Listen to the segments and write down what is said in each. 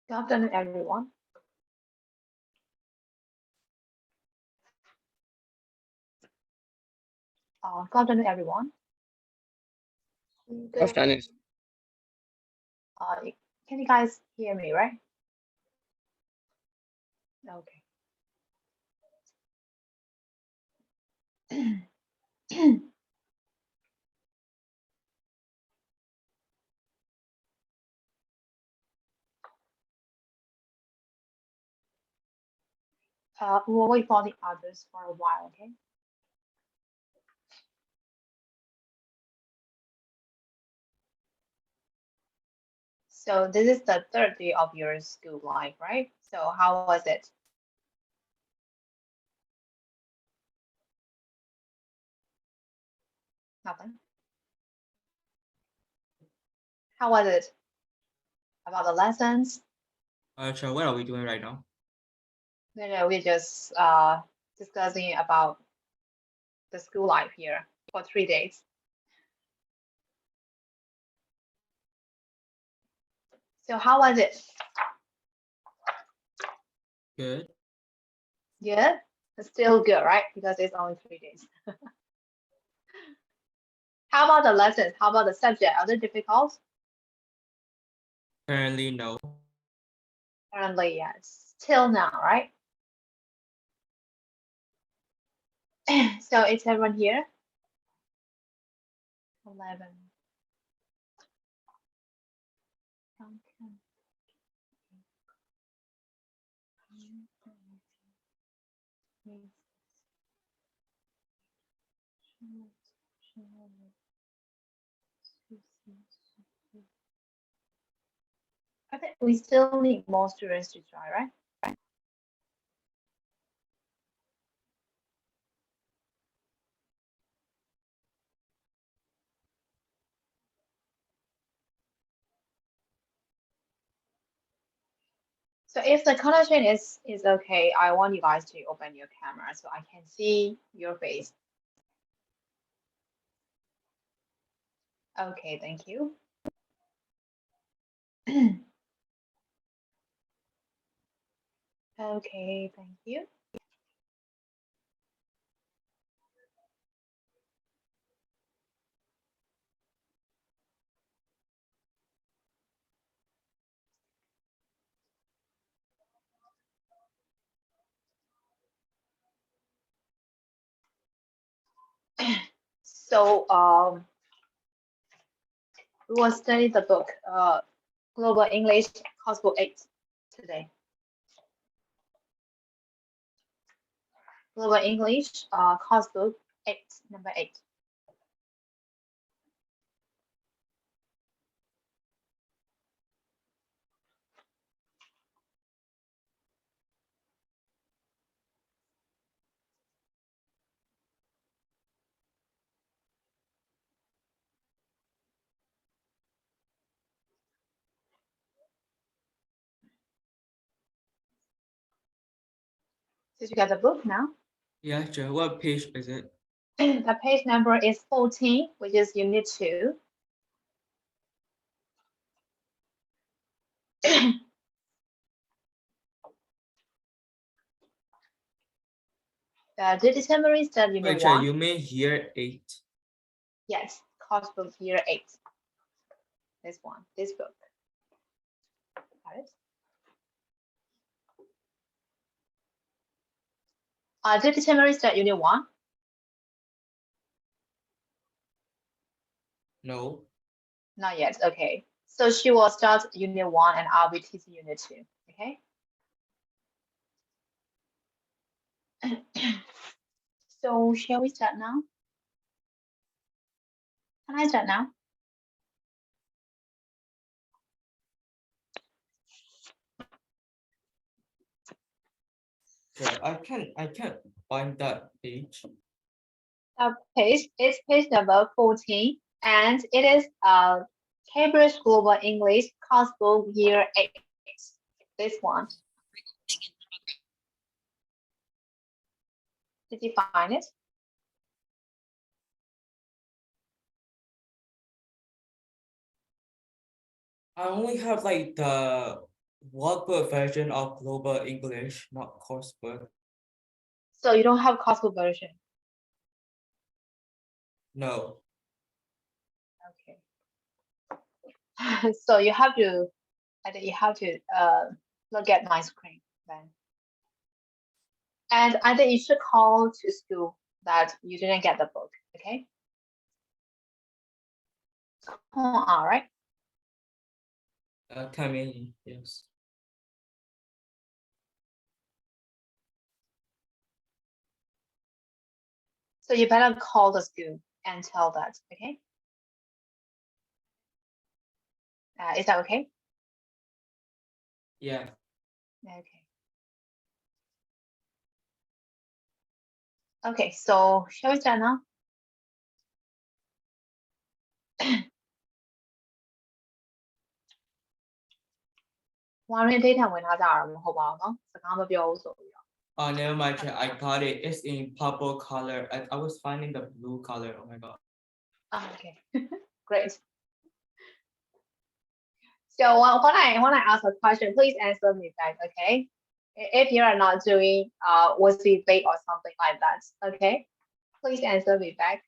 Good afternoon, everyone. Good afternoon, everyone. Good Afternoon. Can you guys hear me, right? Okay. We'll wait for the others for a while, okay? So this is the third day of your school life, right? So how was it? Nothing. How was it? About the lessons? So what are we doing right now? No, we're just discussing about the school life here for 3 days. So how was it? Good. Good? It's still good, right? Because it's only 3 days. How about the lessons? How about the subject? Are they difficult? Currently, no. Currently, yes. Till now, right? So it's everyone here? 11. Okay. I think we still need more students to try, right? So if the connection is okay, I want you guys to open your camera so I can see your face. Okay, thank you. Okay, thank you. So we will study the book Global English Course Book 8 today. Global English Course Book 8, number 8. Did you get the book now? Yeah, sure. What page is it? The page number is 14, which is unit 2. Did you summarize that unit Wait, sure. 1? You mean year 8? Yes, course book year 8. This one, this book. Got it? Did you summarize that unit 1? No. Not yet, okay. So she will start unit 1 and I'll be teaching unit 2, okay? So shall we start now? Can I start now? Sure. I can't find that page. Page is page number 14, and it is Cambridge Global English Course Book Year 8. This one. Did you find it? I only have like the workbook version of Global English, not coursebook. So you don't have course book version. No. Okay. So you have to, I think you have to look at my screen then. And I think you should call to school that you didn't get the book, okay? All right. Come in, yes. So you better call the school and tell that, okay? Is that okay? Yeah. Okay. Okay, so shall we start now? ဝါရင်းဒိဋ္ဌံဝင်ထားကြတာမဟုတ်ပါဘူးเนาะစကားမပြောဘူးဆိုပြီးတော့ Oh, never mind. I got it. It's in purple color. I was finding the blue color. Oh my god. Okay. Great. So when I ask a question, please answer me back, okay? If you are not doing was it bait or something like that, okay? Please answer me back.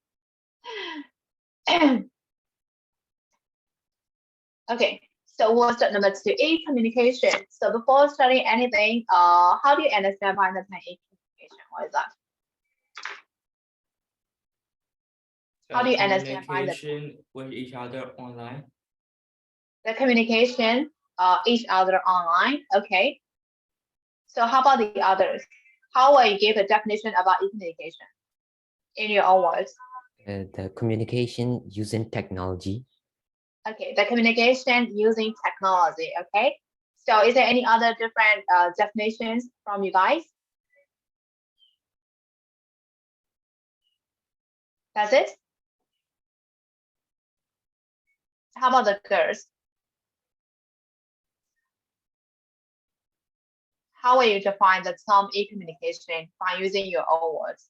Okay. So what's the number 2? A, communication. So before studying anything, how do you understand by understand A, communication? What is that? How do you understand by the communication with each other online? the communication each other online? Okay. So how about the others? How will you give a definition about e-communication in your own words? The communication using technology. Okay, the communication using technology. Okay. So is there any other different definitions from you guys? That's it? How about the girls? How will you define the term e-communication by using your own words?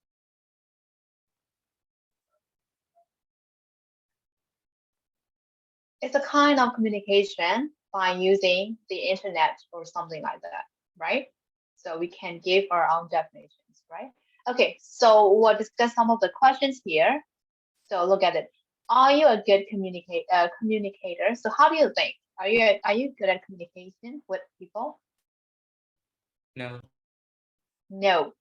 It's a kind of communication by using the internet or something like that, right? So we can give our own definitions, right? Okay, so we'll discuss some of the questions here. So look at it. Are you a good communicator? So how do you think? Are you good at communication with people? No. No.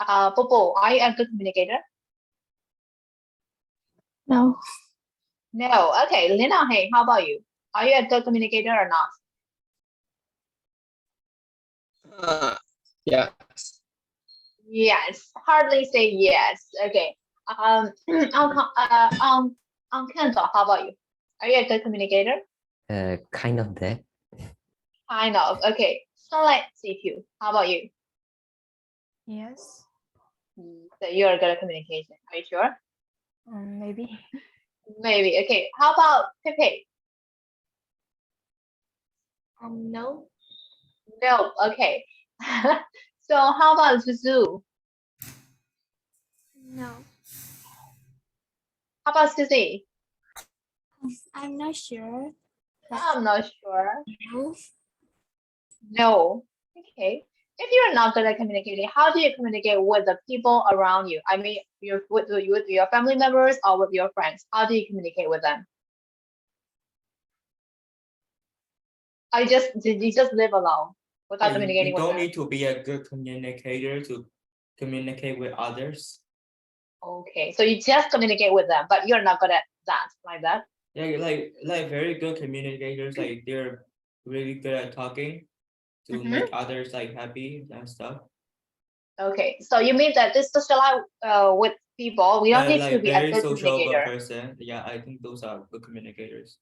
Popo, are you a good communicator? No. No. Okay, Lina, hey, how about you? Are you a good communicator or not? Yeah. Yes. Hardly say yes. Okay. Kendall, how about you? Are you a good communicator? Kind of that. Kind of. Okay. So let's see you. How about you? Yes. So you're good at communication. Are you sure? Maybe. Maybe. Okay. How about Pepe? No. No. Okay. So how about Zuzu? No. How about Susie? I'm not sure. I'm not sure. No. No. Okay. If you're not good at communicating, how do you communicate with the people around you? I mean, with your family members or with your friends? How do you communicate with them? Did you just live alone without communicating You with don't them? need to be a good communicator to communicate with others. Okay, so you just communicate with them, but you're not good at that, like that. Yeah, like very good communicators, like they're really good at talking to Mhm. make others like happy and stuff. Okay, so you mean that this socialize with people, we don't need to Like be a very good sociable communicator. person. Yeah, I think those are good communicators.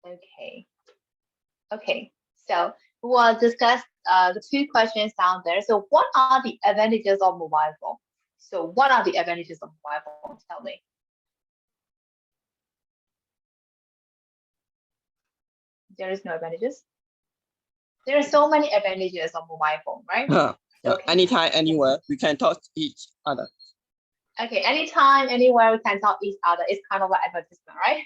Okay. Okay, so we'll discuss the two questions down there. So what are the advantages of mobile phone? So what are the advantages of mobile phone? Tell me. There is no advantages. There are so many advantages of mobile phone, right? Okay. Anytime, anywhere, we can talk to each other. Okay, anytime, anywhere we can talk each other. It's kind of like advertisement, right?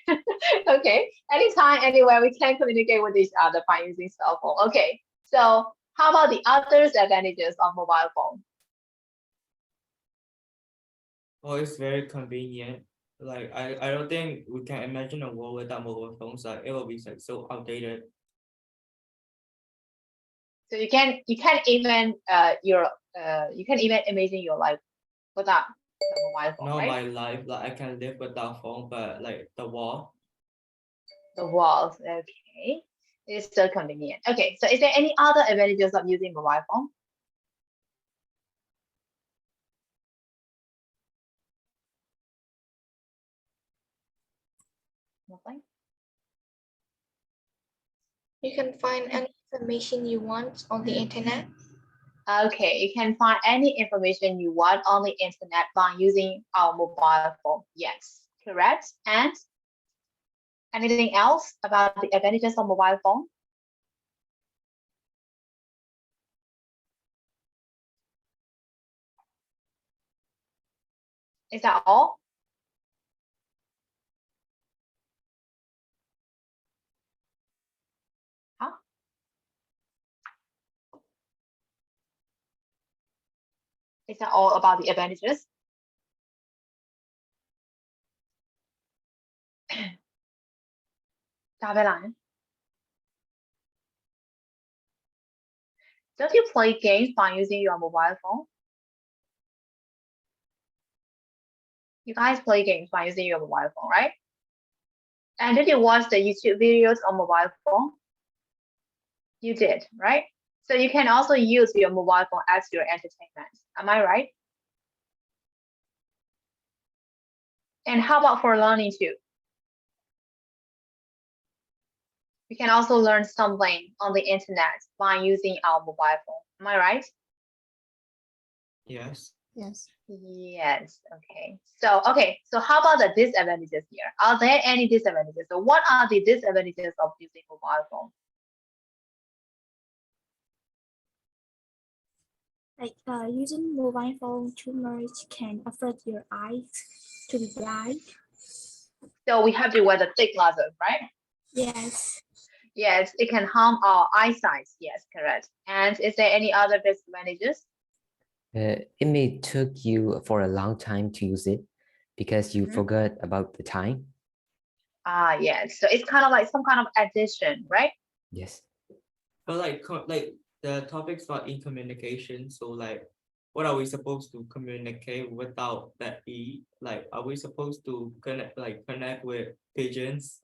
Okay, anytime, anywhere we can communicate with each other by using cell phone. Okay, so how about the other advantages of mobile phone? Oh, it's very convenient. Like I don't think we can imagine a world without mobile phones. Like it will be like so outdated. So you can even you can even imagine your life without the mobile phone, Not right? my life, like I can live without phone, but like the wall. The walls, okay. It's so convenient. Okay, so is there any other advantages of using mobile phone? Nothing. You can find any information you want on the internet. Okay, you can find any information you want on the internet by using our mobile phone. Yes, correct. And anything else about the advantages of mobile phone? Is that all? Huh? Is that all about the advantages? Don't you play games by using your mobile phone? You guys play games by using your mobile phone, right? And did you watch the YouTube videos on mobile phone? You did, right? So you can also use your mobile phone as your entertainment. Am I right? And how about for learning too? We can also learn something on the internet by using our mobile phone. Am I right? Yes. Yes. Yes. Okay. So how about the disadvantages here? Are there any disadvantages? So what are the disadvantages of using mobile phone? Like using mobile phone too much can affect your eyes to be blind. So we have to wear the thick glasses, right? Yes. Yes, it can harm our eyesight. Yes, correct. And is there any other disadvantages? It may took you for a long time to use it because you Mhm. forgot about the time. Ah, yes. So it's kind of like some kind of addition, right? Yes. But like the topics about e-communication, so like what are we supposed to communicate without that E? Like are we supposed to connect with pigeons?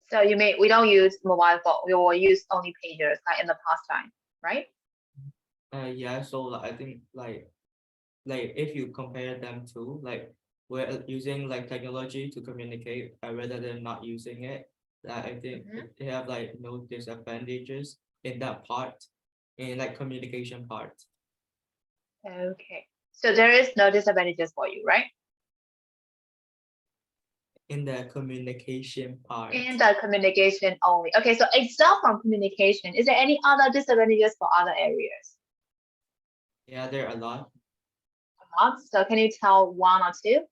So you may we don't use mobile phone. We will use only pagers like in the past time, right? Yeah, so like, I think like if you compare them to like we're using like technology to communicate rather than not using it, I think Mhm. they have like no disadvantages in that part, in like communication part. Okay. So there is no disadvantages for you, right? In the communication part. In the communication only. Okay, so except from communication, is there any other disadvantages for other areas? Yeah, there are a lot. Not. So can you tell one or two?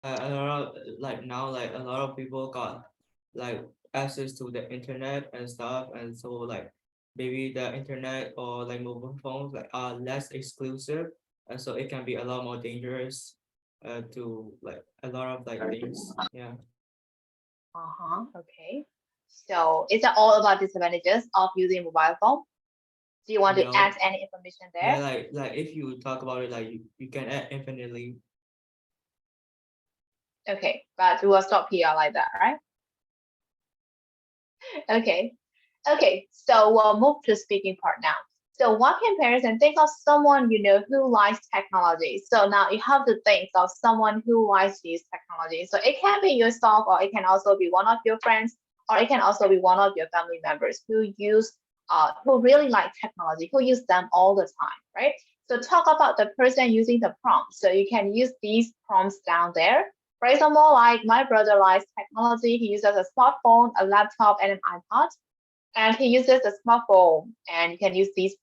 A lot of like now like a lot of people got like access to the internet and stuff, and so like maybe the internet or like mobile phones like are less exclusive, and so it can be a lot more dangerous to like a lot of like things. Yeah. Uh-huh. Okay. So is that all about disadvantages of using mobile phone? Do you want to No. add any information Yeah, there? like if you talk about it, like you can add infinitely. Okay, but we will stop here like that, right? Okay. Okay, so we'll move to speaking part now. So one comparison, think of someone you know who likes technology. So now you have to think of someone who likes to use technology. So it can be yourself, or it can also be one of your friends, or it can also be one of your family members who really like technology, who use them all the time, right? So talk about the person using the prompt. So you can use these prompts down there. For example, like my brother likes technology. He uses a smartphone, a laptop, and an iPad. And he uses a smartphone, and you can use these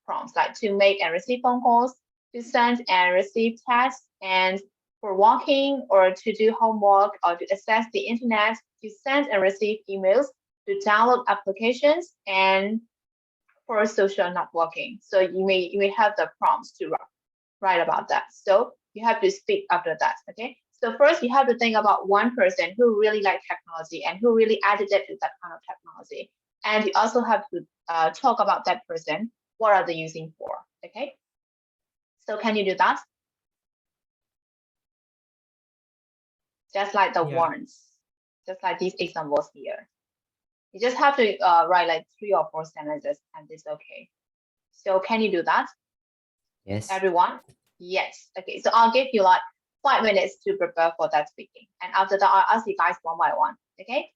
prompts like to make and receive phone calls, to send and receive texts, and for working or to do homework or to access the internet, to send and receive emails, to download applications, and for social networking. So you may have the prompts to write about that. So you have to speak after that. Okay. So first you have to think about one person who really liked technology and who really addicted to that kind of technology. And you also have to talk about that person. What are they using for? Okay. So can you do that? Just like the Yeah. ones, just like these examples here. You just have to write like 3 or 4 sentences, and it's okay. So can you do that, Yes. everyone? Yes. Okay. So I'll give you like 5 minutes to prepare for that speaking, and after that I'll ask you guys one by one. Okay.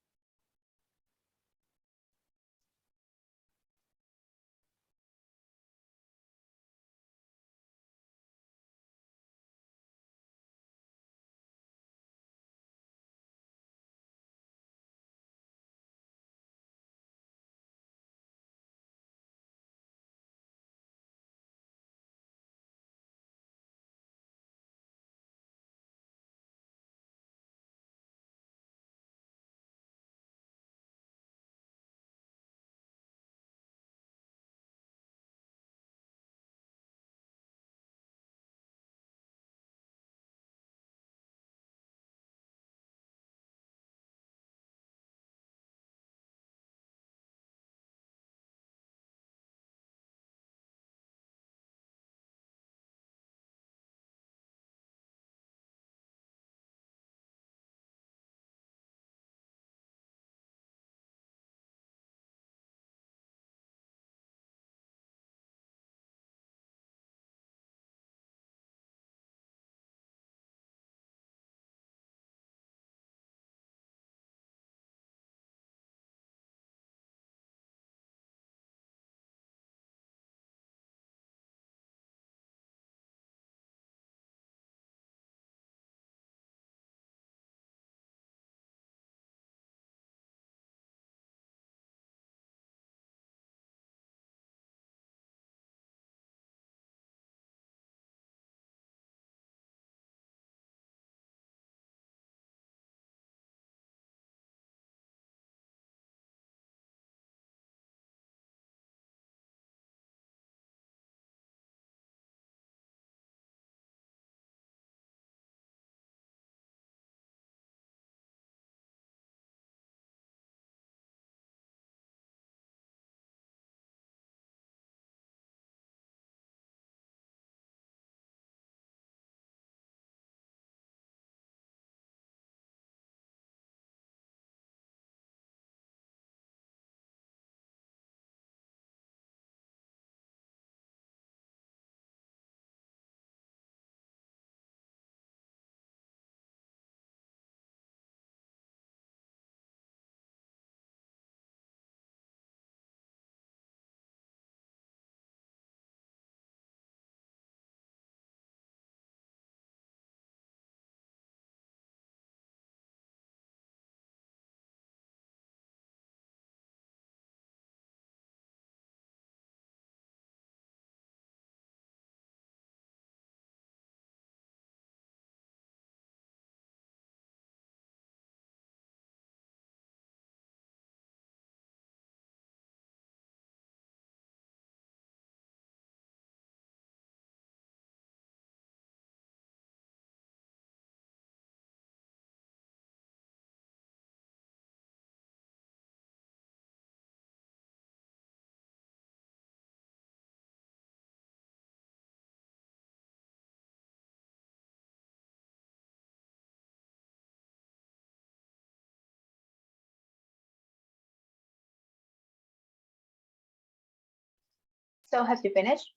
So have you finished?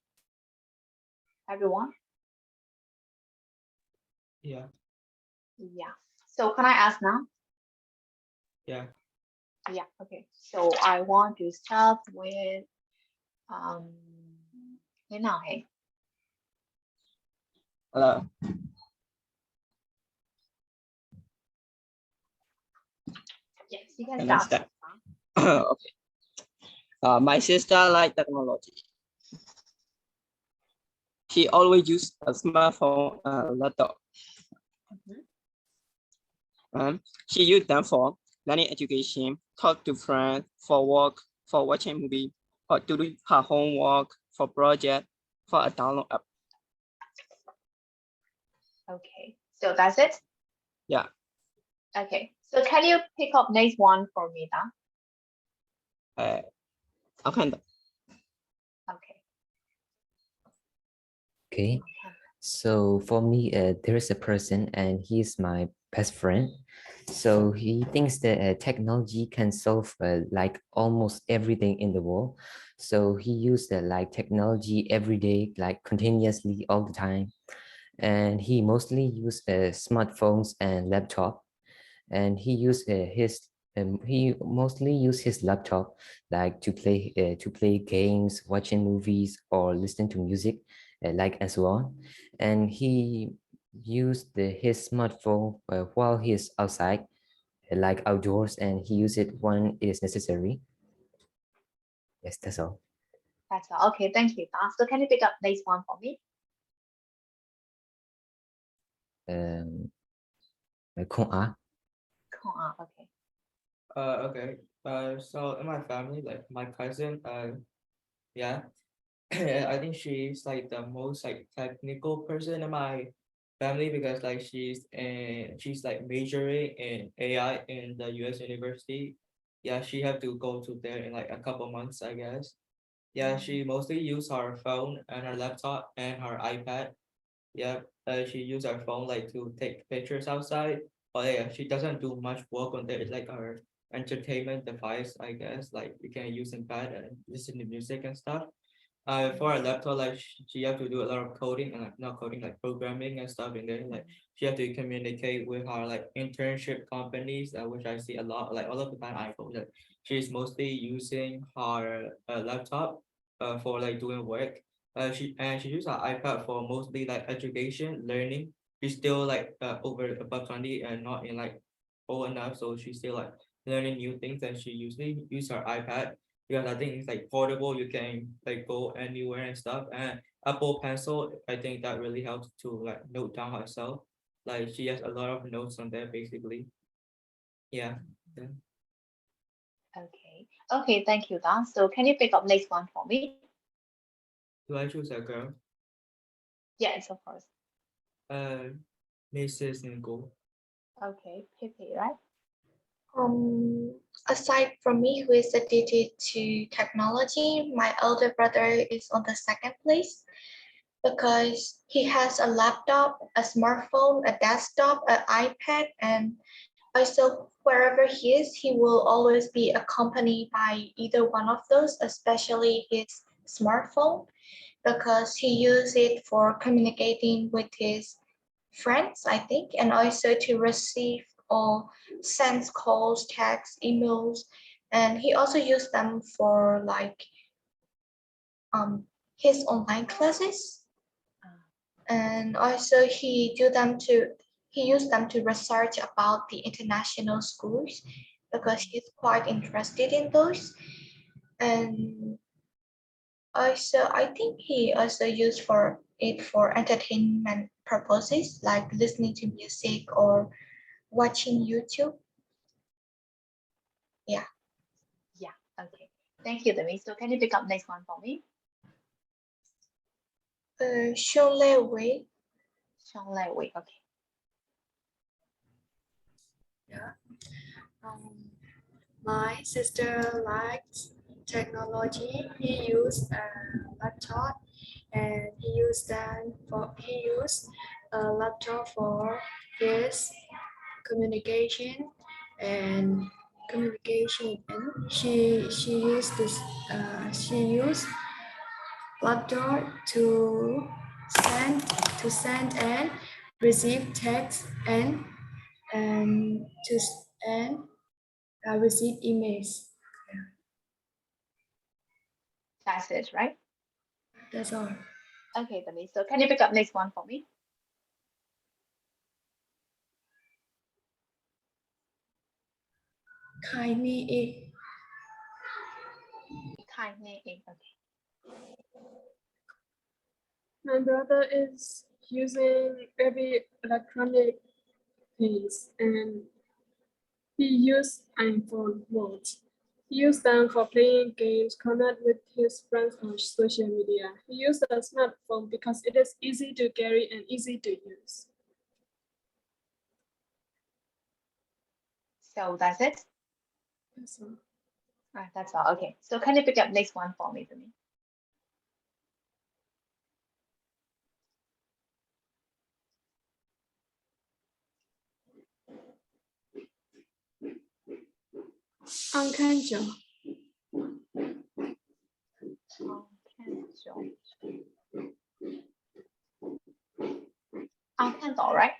Everyone? Yeah. Yeah. So can I ask now? Yeah. Yeah, okay. So I want to start with thế nào hề? Hello. Yes, you can Can I start. start? Okay. My sister like technology. She always use a smartphone and laptop. Mhm. She use them for learning education, talk to friends, for work, for watching movie, or to do her homework, for project, for a download app. Okay, so that's it? Yeah. Okay, so can you pick up next one for me now? Okay. Okay. Okay. So for me, there is a person and he's my best friend. So he thinks that technology can solve like almost everything in the world. So he used like technology every day, like continuously all the time. And he mostly used smartphones and laptop. And he mostly use his laptop like to play games, watching movies, or listen to music, like as well. And he used his smartphone while he's outside, like outdoors, and he use it when it is necessary. Yes, that's all. That's all. Okay, thank you. So can you pick up next one for me? Um, không á. Okay. Okay. So in my family, like my cousin, yeah, I think she's like the most like technical person in my family because like she's like majoring in AI in the US university. Yeah, she have to go to there in like a couple months, I guess. Yeah, she mostly use her phone and her laptop and her iPad. Yeah, she use her phone like to take pictures outside. But yeah, she doesn't do much work on there. It's like her entertainment device, I guess. Like you can use in bed and listen to music and stuff. For a laptop, like she have to do a lot of coding and like not coding, like programming and stuff in there. Like she have to communicate with her like internship companies, which I see a lot. Like all of the time, I go that she's mostly using her laptop for like doing work. She uses her iPad for mostly like education, learning. She's still like over above 20 and not in like old enough, so she's still like learning new things. And she usually use her iPad because I think it's like portable. You can like go anywhere and stuff. And Apple Pencil, I think that really helps to like note down herself. Like she has a lot of notes on there, basically. Yeah. Yeah. Okay. Okay, thank you, Dan. So can you pick up next one for me? Do I choose a girl? Yes, of course. Mrs. Nicole. Okay, Pepe, right? Aside from me, who is addicted to technology, my elder brother is on the second place because he has a laptop, a smartphone, a desktop, an iPad, and also wherever he is, he will always be accompanied by either one of those, especially his smartphone, because he uses it for communicating with his friends, I think, and also to receive or send calls, texts, emails, and he also used them for like his online classes, and also he used them to research about the international schools because he's quite interested in those, and also I think he also used for it for entertainment purposes like listening to music or watching YouTube. Yeah. Yeah, okay. Thank you, Demi. So can you pick up next one for me? Show Wei. Sean Lai Wei, okay. Yeah. My sister likes technology. He used a laptop and he used a laptop for his communication and she used laptop to send and receive text and to and receive emails. That's it, right? That's all. Okay, Demi. So can you pick up next one for me? Kindly. Kindly. Okay. My brother is using every electronic things and he used iPhone watch. He used them for playing games, connect with his friends on social media. He used a smartphone because it is easy to carry and easy to use. So that's it. That's all. That's all. Okay. So can you pick up next one for me, Demi? Archangel. Archangel, right?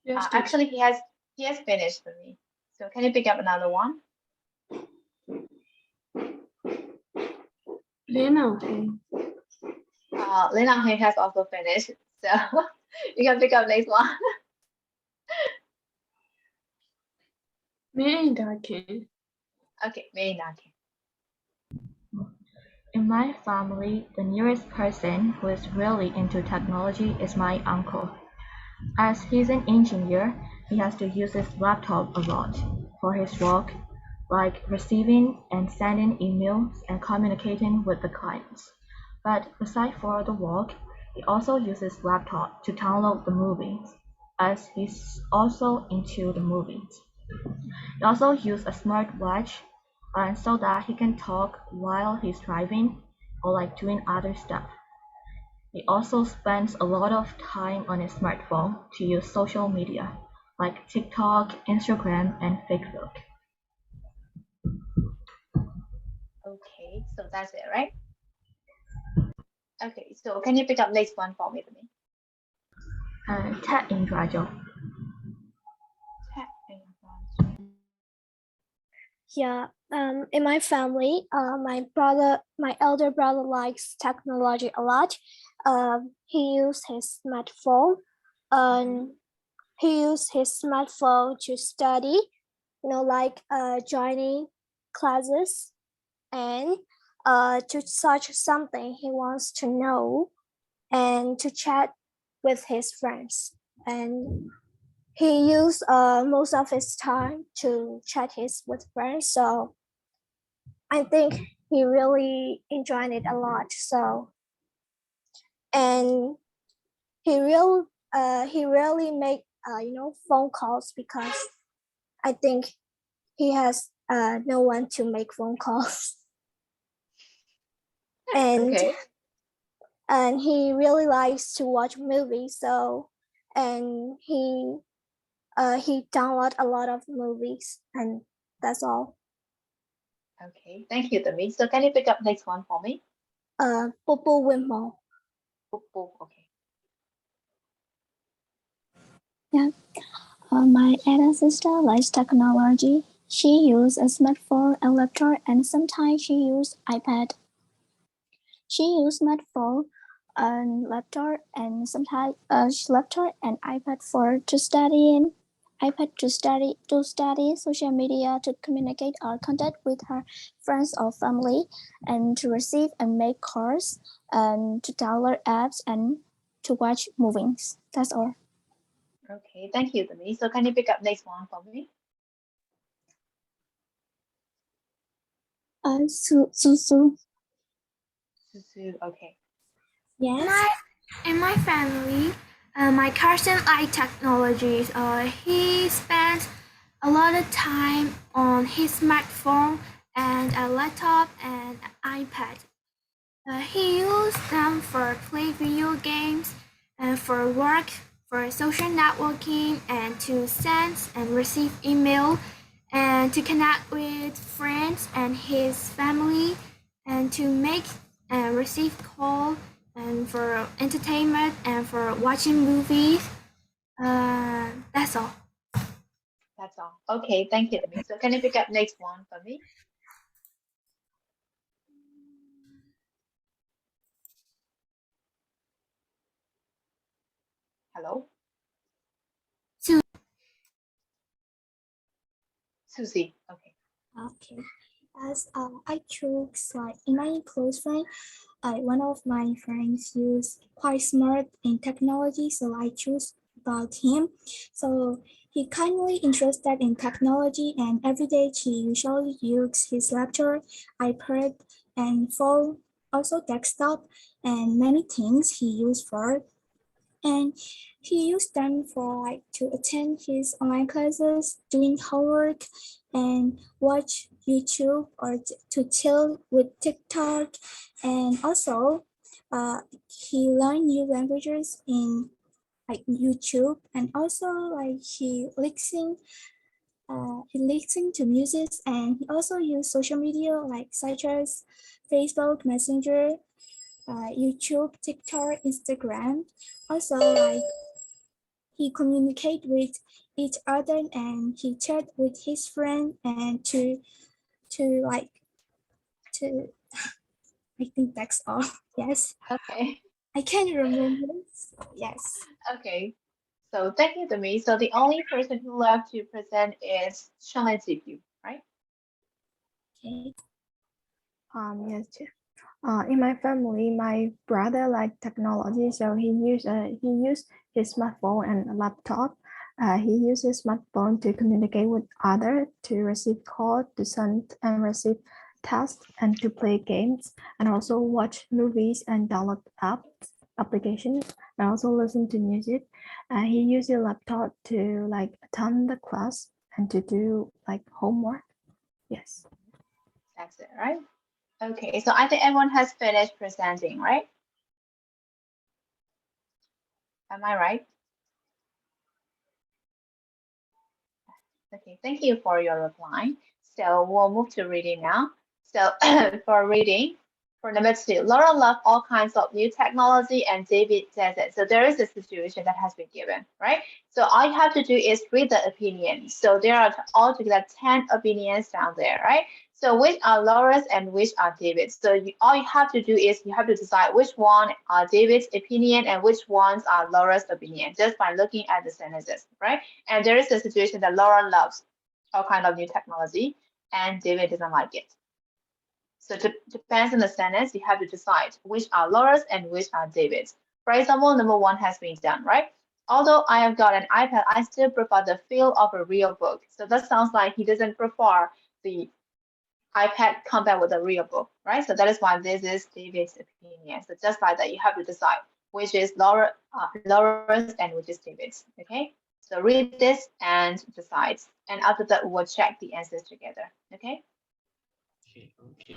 Yes, teacher. Actually, he has finished for me. So can you pick up another one? Lena. Lena Heng has also finished. So you can pick up next one. May I can. Okay, May Nake. In my family, the nearest person who is really into technology is my uncle. As he's an engineer, he has to use his laptop a lot for his work, like receiving and sending emails and communicating with the clients. But aside for the work, he also uses laptop to download the movies, as he's also into the movies. He also uses a smartwatch so that he can talk while he's driving or like doing other stuff. He also spends a lot of time on his smartphone to use social media like TikTok, Instagram, and Facebook. Okay, so that's it, right? Okay, so can you pick up next one for me, Demi? Ted Indrajo. Yeah, in my family, my elder brother likes technology a lot. He used his smartphone, and he used his smartphone to study, like joining classes and to search something he wants to know and to chat with his friends. And he used most of his time to chat with friends. So I think he really enjoyed it a lot. So, and he really make phone calls because I think he has no one to make phone calls. And Okay. and he really likes to watch movies. So, and he download a lot of movies, and that's all. Okay, thank you, Demi. So can you pick up next one for me? Popo Wimmo. Popo, okay. Yeah. My elder sister likes technology. She uses a smartphone, a laptop, and sometimes she uses iPad. She uses smartphone and laptop, and sometimes laptop and iPad for to studying. iPad to study social media, to communicate or contact with her friends or family, and to receive and make calls, and to download apps and to watch movies. That's all. Okay, thank you, Demi. So can you pick up next one for me? Susu. Susu, okay. Yes. In my family, my cousin like technologies. He spends a lot of time on his smartphone and a laptop and iPad. He uses them for play video games, for work, for social networking, and to send and receive email, and to connect with friends and his family, and to make and receive call and for entertainment and for watching movies. That's all. That's all. Okay, thank you, Demi. So can you pick up next one for me? Hello, Su- Susie. Okay. Okay. As I chose like in my close friend, one of my friends is quite smart in technology, so I choose about him. So he kindly interested in technology, and every day he usually uses his laptop, iPad, and phone, also desktop, and many things he used for. And he used them for like to attend his online classes, doing homework, and watch YouTube or to chill with TikTok. And also, he learned new languages in like YouTube, and also like he listening to music, and he also used social media like such as Facebook Messenger, YouTube, TikTok, Instagram. Also, like he communicate with each other, and he chat with his friend, and to like to I think that's all. Yes, Okay. I can't remember. Yes. Okay. So thank you, Demi. So the only person who left to present is Shanghai GQ, right? Okay. Yes. In my family, my brother like technology, so he used his smartphone and a laptop. He uses smartphone to communicate with others, to receive call, to send and receive tasks, and to play games, and also watch movies and download applications, and also listen to music. He uses laptop to like attend the class and to do like homework. Yes. That's it, right? Okay, so I think everyone has finished presenting, right? Am I right? Okay, thank you for your reply. So we'll move to reading now. So for reading, for number 2, Laura loves all kinds of new technology and David says it. So there is a situation that has been given, right? So all you have to do is read the opinion. So there are altogether 10 opinions down there, right? So which are Laura's and which are David's? So all you have to do is you have to decide which one are David's opinion and which ones are Laura's opinion just by looking at the sentences, right? And there is a situation that Laura loves all kind of new technology and David doesn't like it. So it depends on the sentence, you have to decide which are Laura's and which are David's. For example, number 1 has been done, right? Although I have got an iPad, I still prefer the feel of a real book. So that sounds like he doesn't prefer the iPad compared with a real book, right? So that is why this is David's opinion. So just like that, you have to decide which is Laura's and which is David's, okay? So read this and decide. And after that, we'll check the answers together, okay? Okay.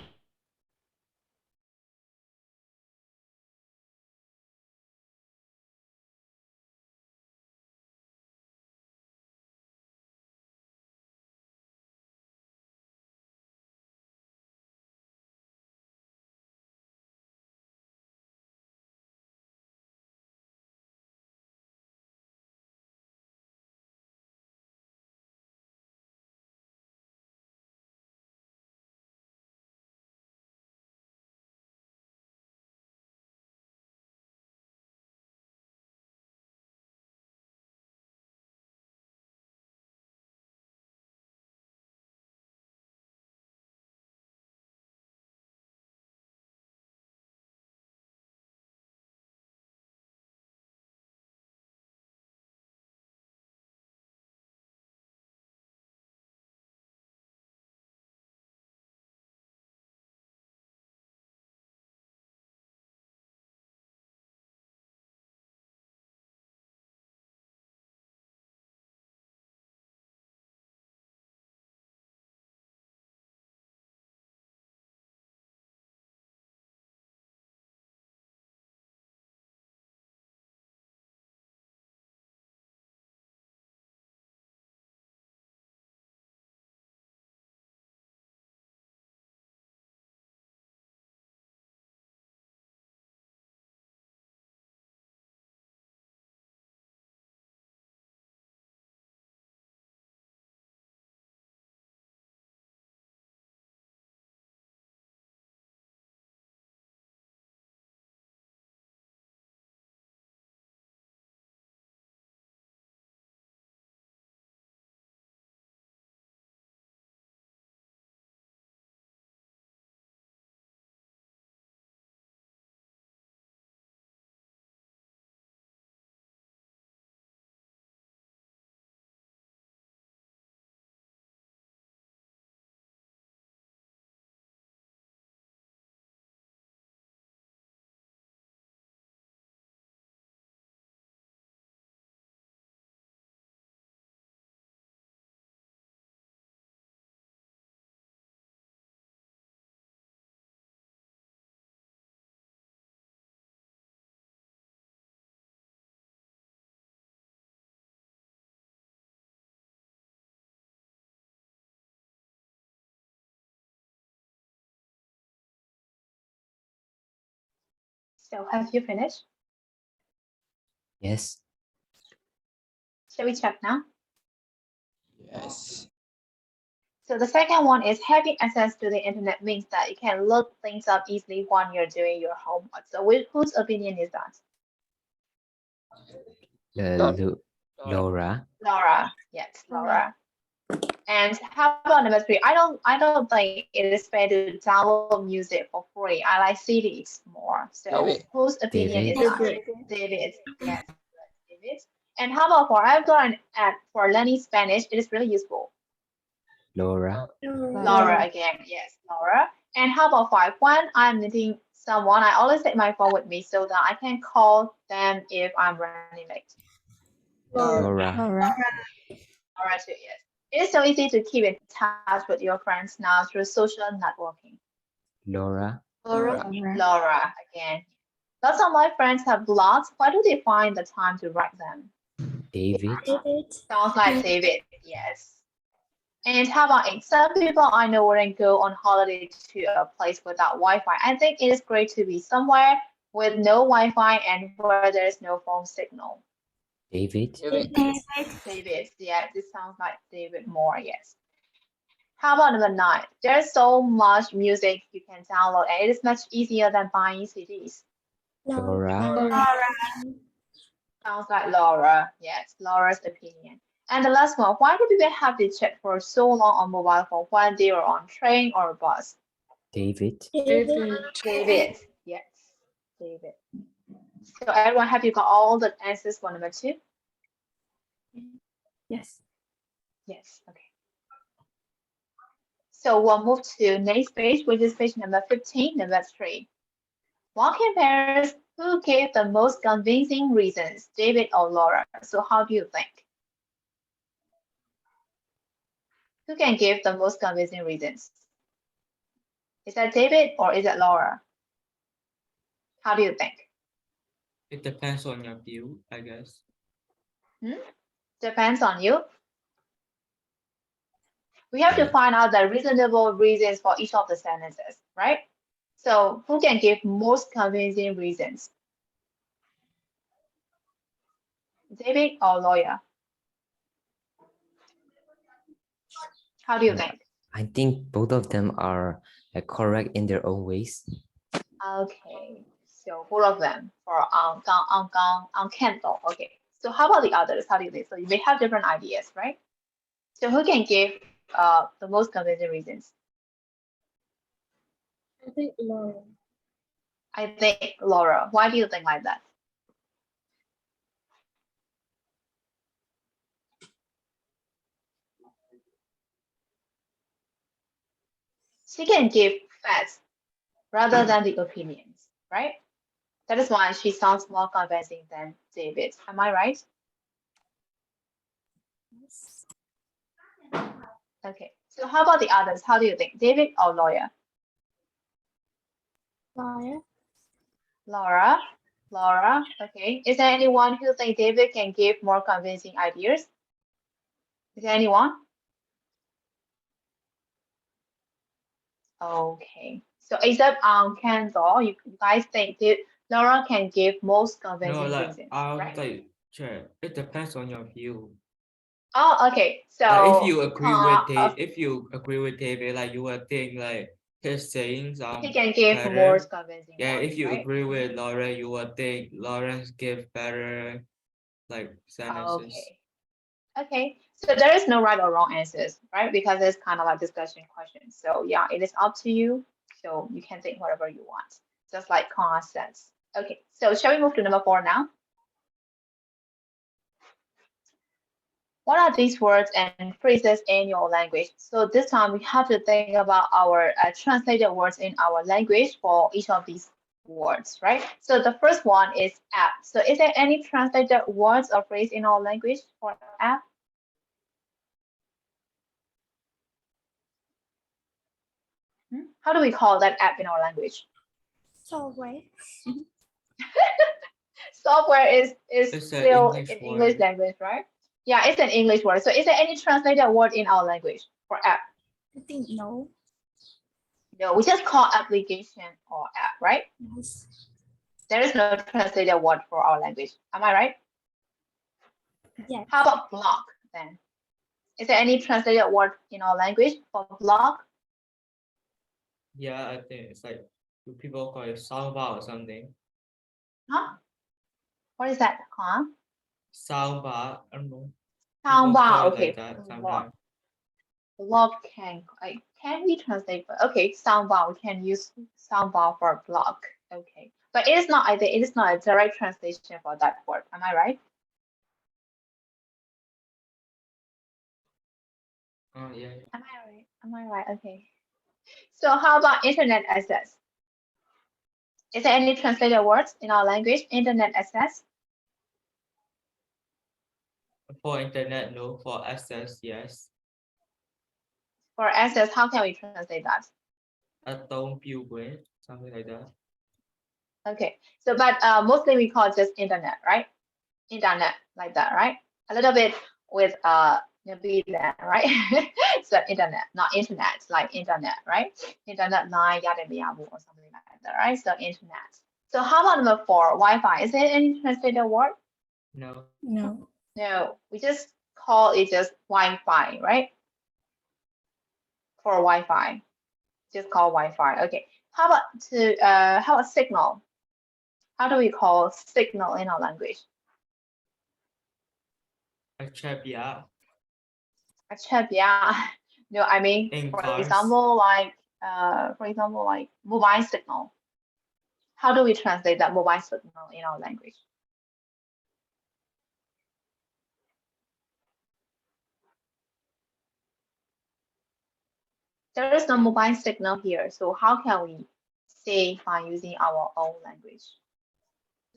So have you finished? Yes. Shall we check now? Yes. So the second one is having access to the internet means that you can look things up easily when you're doing your homework. So whose opinion is that? Laura. Laura. Yes, Laura. And how about number 3? I don't think it is fair to download music for free. I like CDs more. So David. whose opinion is David. that? David. Yes, David. And how about for I've got an app for learning Spanish? It is really useful. Laura. Laura again. Yes, Laura. And how about 5? When I'm meeting someone, I always take my phone with me so that I can call them if I'm running late. Laura. Laura too, yes. It is so easy to keep in touch with your friends now through social networking. Laura. Laura again. Lots of my friends have blogs. Why do they find the time to write them? David. Sounds like David, yes. And how about it? Some people I know wouldn't go on holiday to a place without Wi-Fi. I think it is great to be somewhere with no Wi-Fi and where there's no phone signal. David. David, yeah, this sounds like David more, yes. How about number 9? There's so much music you can download and it is much easier than buying CDs. Laura. Sounds like Laura, yes, Laura's opinion. And the last one, why do people have to chat for so long on mobile phone when they are on train or bus? David. David, yes, David. So everyone, have you got all the answers for number 2? Yes. Yes, okay. So we'll move to next page, which is page number 15, number 3. One compares who gave the most convincing reasons, David or Laura. So how do you think? Who can give the most convincing reasons? Is that David or is it Laura? How do you think? It depends on your view, I guess. Depends on you. We have to find out the reasonable reasons for each of the sentences, right? So who can give most convincing reasons? David or Laura? How do you think? I think both of them are correct in their own ways. Okay, so both of them for on Kendall. Okay, so how about the others? How do you think? So you may have different ideas, right? So who can give the most convincing reasons? I think Laura. I think Laura. Why do you think like that? She can give facts rather than the opinions, right? That is why she sounds more convincing than David. Am I right? Okay, so how about the others? How do you think? David or Laura? Laura, okay. Is there anyone who thinks David can give more convincing ideas? Is there anyone? Okay, so except Kendall, you guys think Laura can give most convincing No, like reasons, I'll right? like check. It depends on your view. Oh, okay. So Like if you agree with David, like you would think like his sayings he can give better. more convincing. Yeah, ones, if you right? agree with Laura, you would think Lawrence give better like sentences. Okay. So there is no right or wrong answers, right? Because it's kind of like discussion questions. So yeah, it is up to you. So you can think whatever you want, just like Connor says. Okay. So shall we move to number 4 now? What are these words and phrases in your language? So this time we have to think about our translated words in our language for each of these words, right? So the first one is app. So is there any translated words or phrase in our language for app? How do we call that app in our language? Software. Software is It's still English in word. English language, right? Yeah, it's an English word. So is there any translated word in our language for app? I think no. No, we just call application or app, right? Yes. There is no translated word for our language. Am I right? Yes. How about blog then? Is there any translated word in our language for blog? Yeah, I think it's like people call it soundbar or something. Huh? What is that? Huh? Soundbar, I don't know. People Soundbar. call it Okay. like that Blog. sometimes. Blog can we translate? Okay, soundbar. We can use soundbar for blog. Okay, but it is not. I think it is not a direct translation for that word. Am I right? Oh yeah. Am I right? Am I right? Okay. So how about internet access? Is there any translated words in our language? Internet access. For internet, no. For access, yes. For access, how can we translate that? Something like that. Okay. So, but mostly we call it just internet, right? Internet like that, right? A little bit with maybe that, right? So internet, not internet, like internet, right? Internet line, or something like that, right? So internet. So how about number 4, Wi-Fi? Is there any translated word? No. No. No, we just call it just Wi-Fi, right? For Wi-Fi, just call Wi-Fi. Okay. How about signal? How do we call signal in our language? Yeah. Yeah. No, I mean, In for cars. example, like mobile signal. How do we translate that mobile signal in our language? There is no mobile signal here, so how can we say by using our own language?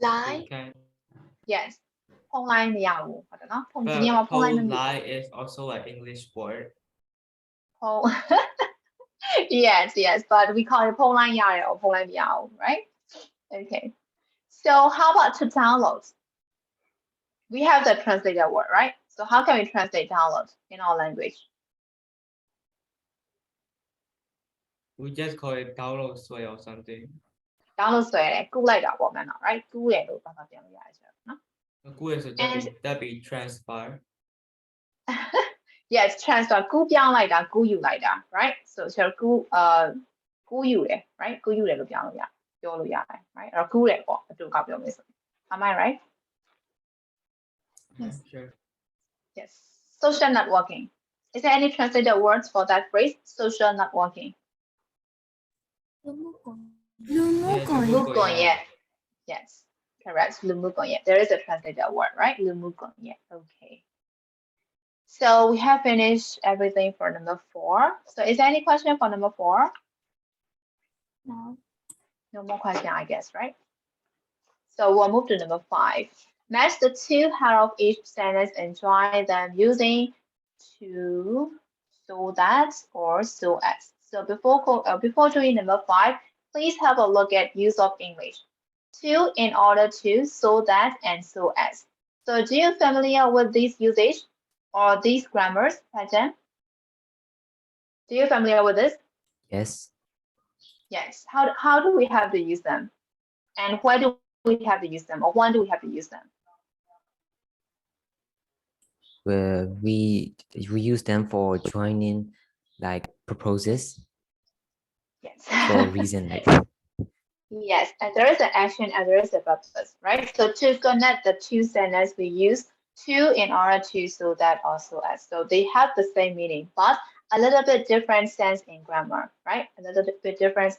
Line. Yes. 碰 line 的呀，或者呢，碰 But whole line is also like English word. Yes, but we call it 碰 line 呀 or 碰 line 呀, right? Okay. So how about to download? We have the translated word, right? So how can we translate download in our language? We just call it download sway or something. Download 水估嚟㗎，我們 right? 估嚟到辦法點樣啫？ That be transfer. Yes, transfer 估標嚟㗎，估要嚟㗎 right? So 就估估要嘅 right? 估要嚟到標呀，標到呀 right? 而估嚟個做夾標咩事 Am I right? Yes. Sure. Yes. Social networking. Is there any translated words for that phrase? Social networking. lumukon. Yes, correct. Lumukon. There is a translated word, right? Lumukon. Okay. So we have finished everything for number 4. So is there any question for number 4? No. No more question, I guess, right? So we'll move to number 5. Match the 2 head of each sentence and join them using to, so that, or so as. So before doing number 5, please have a look at use of English. To, in order to, so that, and so as. So do you familiar with these usage or these grammars, Pajan? Do you familiar with this? Yes. Yes. How do we have to use them? And where do we have to use them, or when do we have to use them? Where we use them for joining like proposes. Yes. For a reason like. Yes, and there is an action and there is a purpose, right? So to connect the 2 sentences, we use to, in order to, so that, also as. So they have the same meaning, but a little bit different sense in grammar, right? A little bit different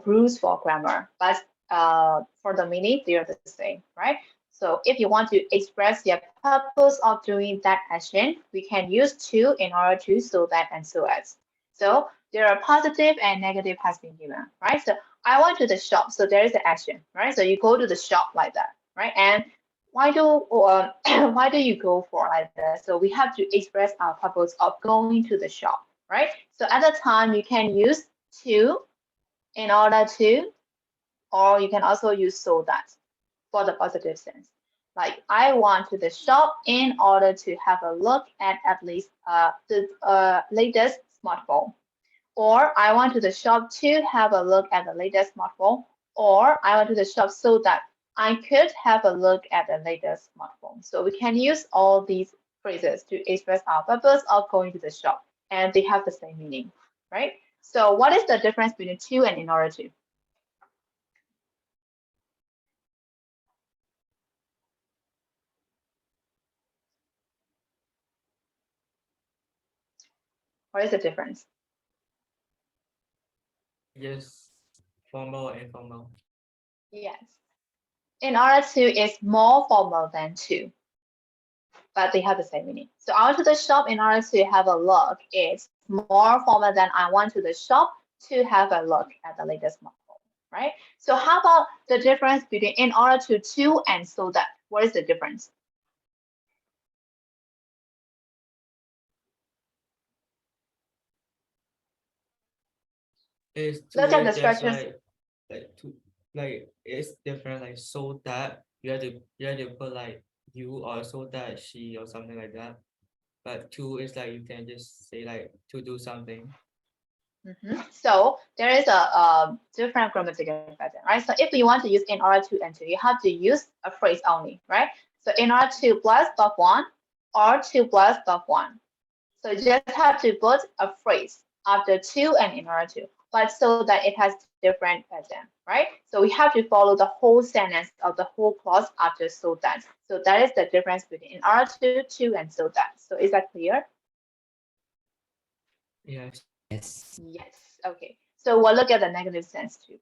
rules for grammar, but for the meaning, they are the same, right? So if you want to express the purpose of doing that action, we can use to, in order to, so that, and so as. So there are positive and negative has been given, right? So I went to the shop, so there is the action, right? So you go to the shop like that, right? And why do you go for like that? So we have to express our purpose of going to the shop, right? So at the time you can use to, in order to, or you can also use so that for the positive sense. Like I went to the shop in order to have a look at least the latest smartphone. Or I went to the shop to have a look at the latest smartphone, or I went to the shop so that I could have a look at the latest smartphone. So we can use all these phrases to express our purpose of going to the shop, and they have the same meaning, right? So what is the difference between to and in order to? What is the difference? Yes, formal or informal. Yes. In order to is more formal than to, but they have the same meaning. So I went to the shop in order to have a look. It's more formal than I went to the shop to have a look at the latest smartphone, right? So how about the difference between in order to and so that? What is the difference? It's Look to at the is just structures. like to like it's different, like so that you have to put like you or so that she or something like that. But to is like you can just say like to do something. So there is a different grammatical pattern, right? So if you want to use in order to and to, you have to use a phrase only, right? So in order to plus buff one or to plus buff one. So you just have to put a phrase after to and in order to, but so that it has different pattern, right? So we have to follow the whole sentence of the whole clause after so that. So that is the difference between in order to, and so that. So is that clear? Yes. Yes. Yes. Okay. So we'll look at the negative sense too.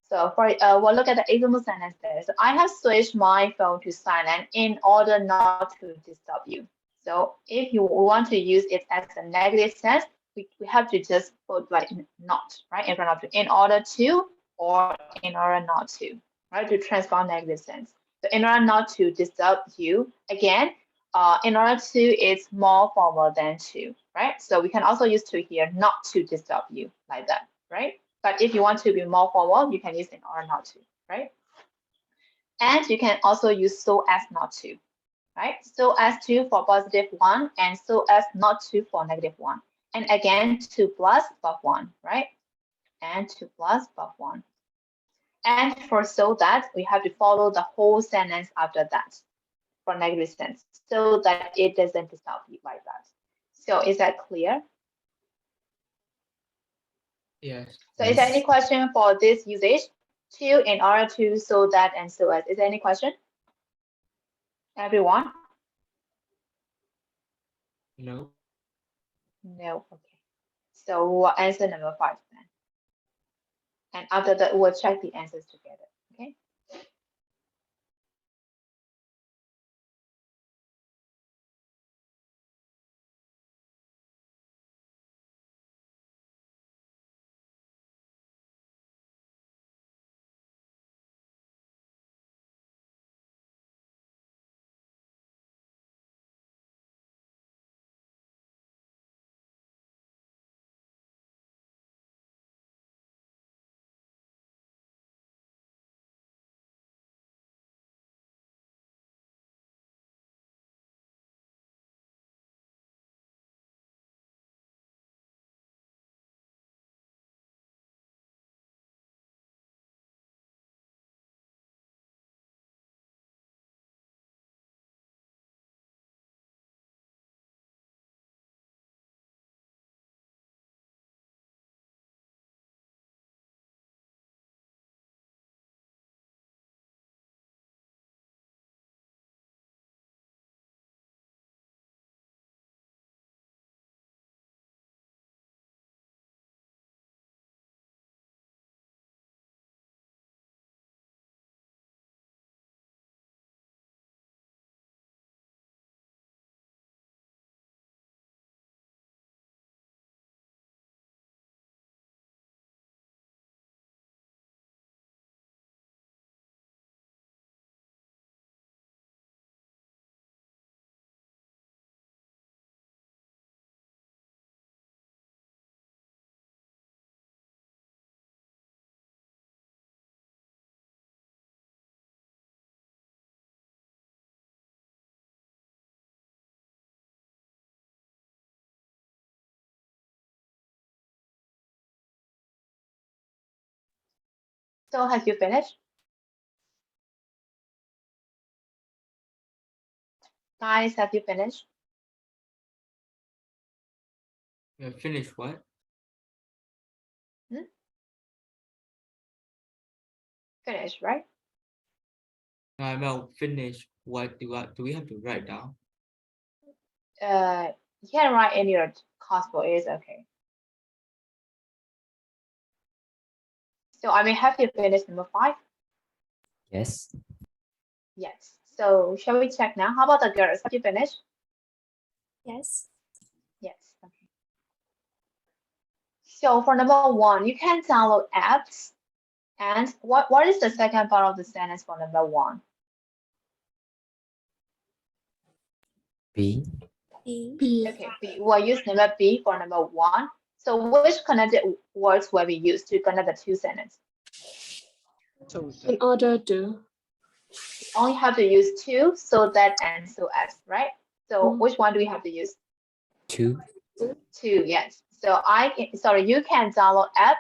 So for we'll look at the example sentence there. So I have switched my phone to silent in order not to disturb you. So if you want to use it as a negative sense, we have to just put like not, right, in front of it, in order to or in order not to, right, to transform negative sense. So in order not to disturb you, again, in order to is more formal than to, right? So we can also use to here, not to disturb you, like that, right? But if you want to be more formal, you can use in order not to, right? And you can also use so as not to, right? So as to for positive one and so as not to for negative one. And again, to plus buff one, right? And to plus buff one. And for so that, we have to follow the whole sentence after that for negative sense so that it doesn't disturb you like that. So is that clear? Yes. So is there any Yes. question for this usage? To, in order to, so that, and so as. Is there any question? Everyone? No. No. Okay. So we'll answer number 5 then. And after that, we'll check the answers together. Okay. So have you finished? Guys, have you finished? Finish what? Finished, right? No, about finish. What do we have to write down? You can write in your consport, it is okay. So I mean, have you finished number 5? Yes. Yes. So shall we check now? How about the girls? Have you finished? Yes. Yes. Okay. So for number 1, you can download apps. And what is the second part of the sentence for number 1? B. B. Okay, B. We'll use number B for number 1. So which connected words will be used to connect the two sentences? So In order to. You only have to use to, so that, and so as, right? So which one do we have to use? To. To, yes. So you can download app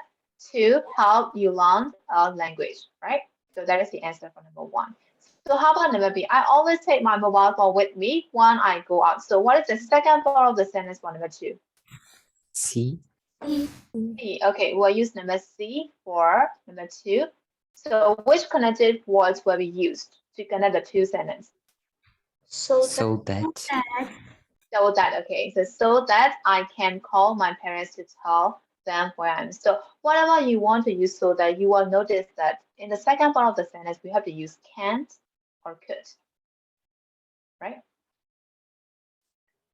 to help you learn a language, right? So that is the answer for number 1. So how about number B? I always take my mobile phone with me when I go out. So what is the second part of the sentence for number 2? C. C. Okay, we'll use number C for number 2. So which connected words will be used to connect the two sentences? So that. So that, okay, so that I can call my parents to tell them where I am. So whatever you want to use, so that you will notice that in the second part of the sentence, we have to use can't or could, right?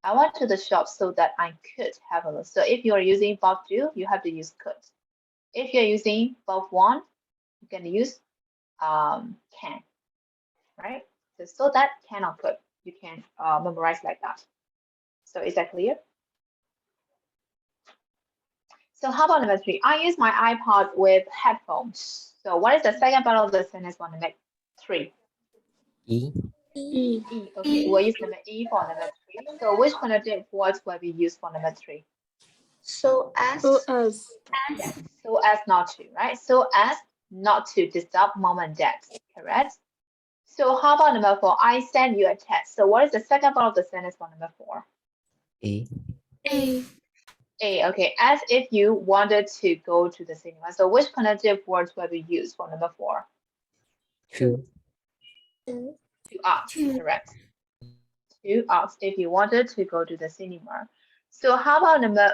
I went to the shop so that I could have a look. So if you're using both do, you have to use could. If you're using both one, you can use can, right? So that can or could, you can memorize like that. So is that clear? So how about number 3? I use my iPod with headphones. So what is the second part of the sentence for number 3? E. E. E. Okay, we'll use number E for number 3. So which connected words will be used for number 3? So as. So as. Yes, so as not to, right? So as not to disturb mom and dad, correct? So how about number 4? I send you a text. So what is the second part of the sentence for number 4? A. A, okay, as if you wanted to go to the cinema. So which connective words will be used for number 4? To. To ask, correct. To ask if you wanted to go to the cinema. So how about number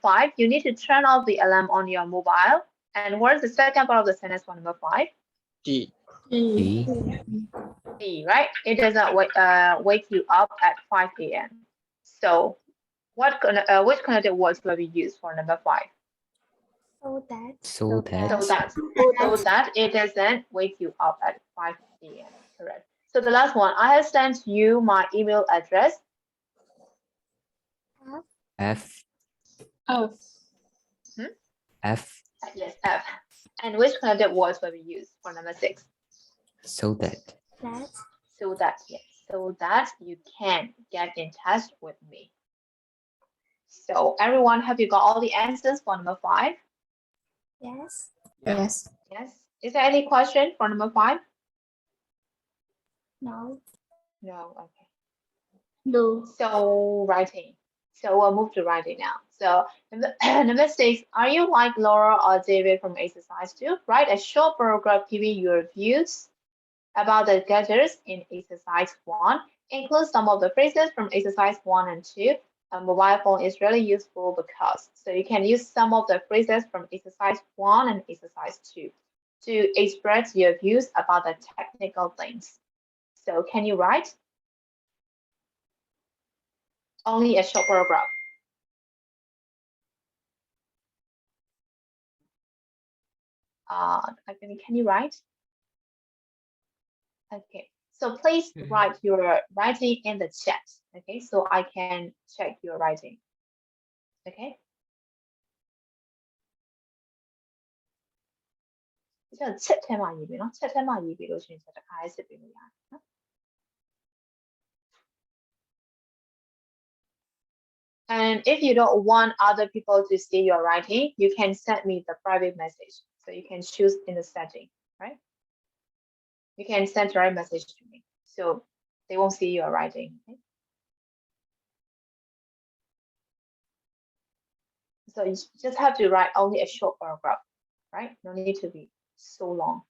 5? You need to turn off the alarm on your mobile. And what is the second part of the sentence for number 5? D. E. D, right? It doesn't wake you up at 5 a.m. So which connected words will be used for number 5? So that. So that. So that it doesn't wake you up at 5 a.m. Correct. So the last one, I have sent you my email address. F. F. F. Yes, F. And which connected words will be used for number 6? So that. So that, yes. So that you can get in touch with me. So everyone, have you got all the answers for number 5? Yes. Yes. Yes. Is there any question for number 5? No. No, okay. No. So writing. So we'll move to writing now. So number 6, are you like Laura or David from exercise 2? Write a short paragraph giving your views about the gadgets in exercise 1. Include some of the phrases from exercise 1 and 2. A mobile phone is really useful because, so you can use some of the phrases from exercise 1 and exercise 2 to express your views about the technical things. So can you write? Only a short paragraph. Can you write? Okay, so please write your writing in the chat. Okay, so I can check your writing. Okay. 即係ချက်ထဲမှာရေးပြီနော်ချက်ထဲမှာရေးပြီလို့ရှိရင်ချက်တစ်ခါလေးစစ်ပြီးလို့ရတယ်နော် And if you don't want other people to see your writing, you can send me the private message. So you can choose in the setting. right? You can send direct message to me, so they won't see your writing. Okay? So you just have to write only a short paragraph, right? No need to be so long.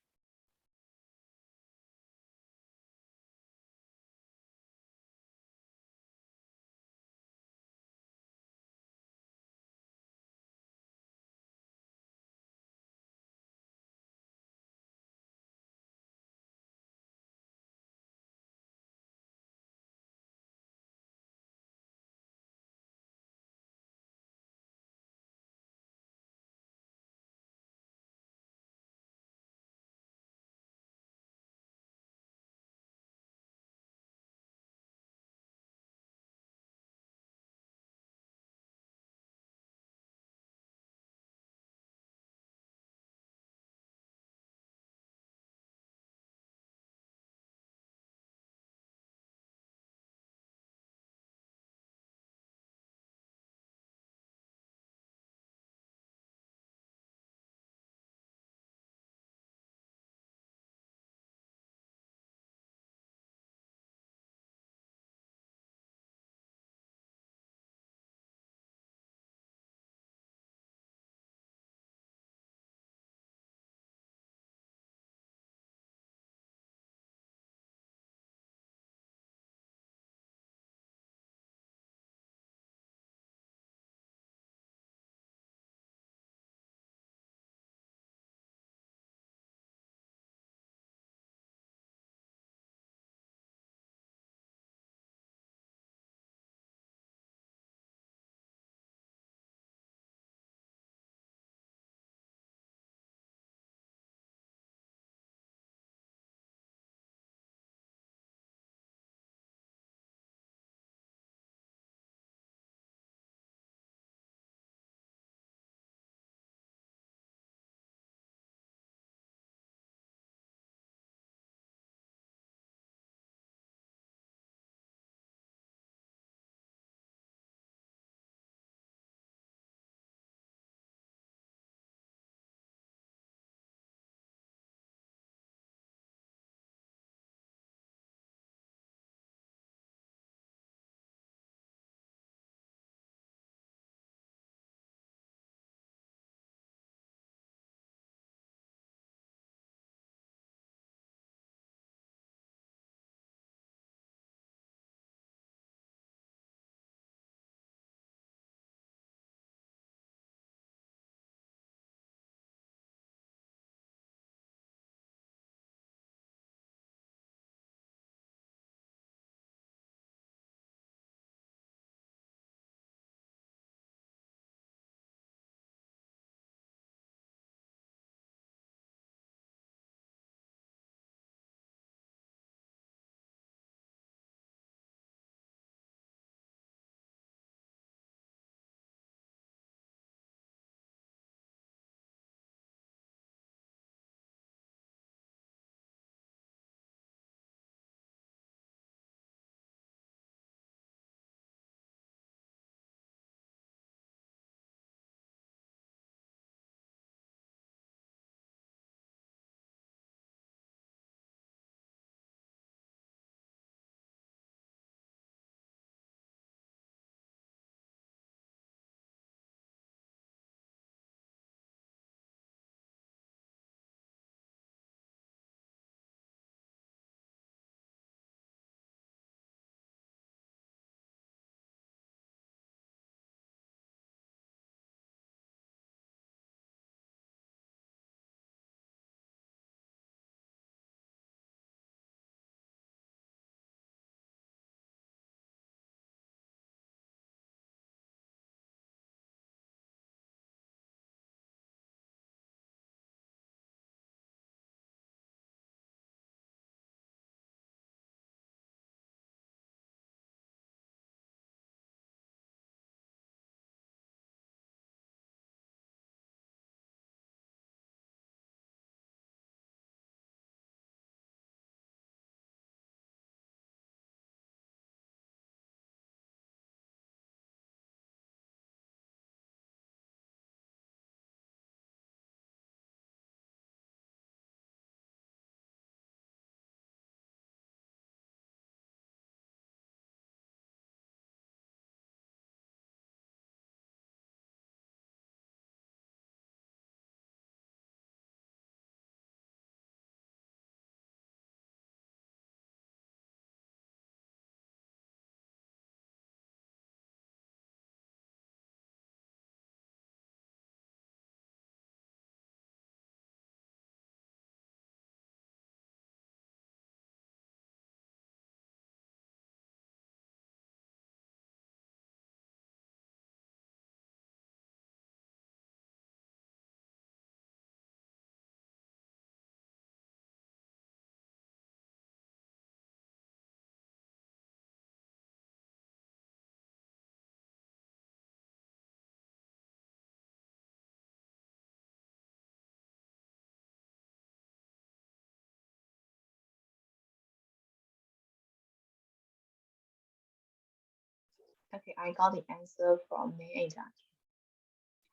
Okay, I got the answer from Nay Nwe Lwin.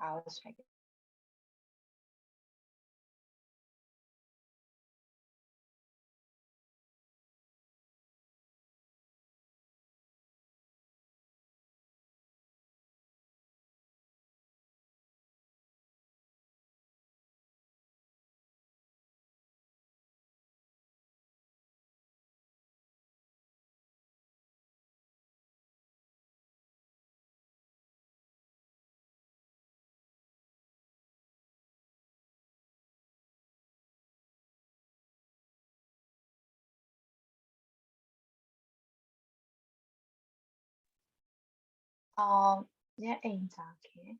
I'll check it. Yeah, exactly.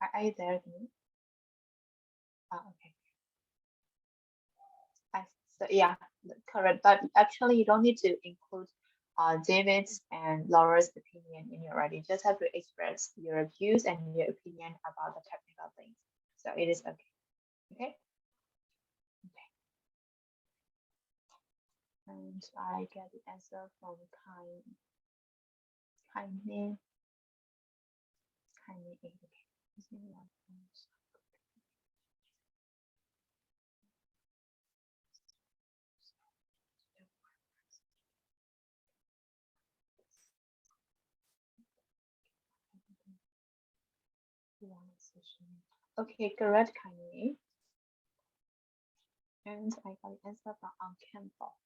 Are you there? Denise? Okay. So yeah, correct. But actually, you don't need to include David's and Laura's opinion in your writing. You just have to express your views and your opinion about the technical things. So it is okay. Okay. Okay. And I get the answer from Kaine. Okay. Okay, correct, Kaine. And I got the answer from on Campbell.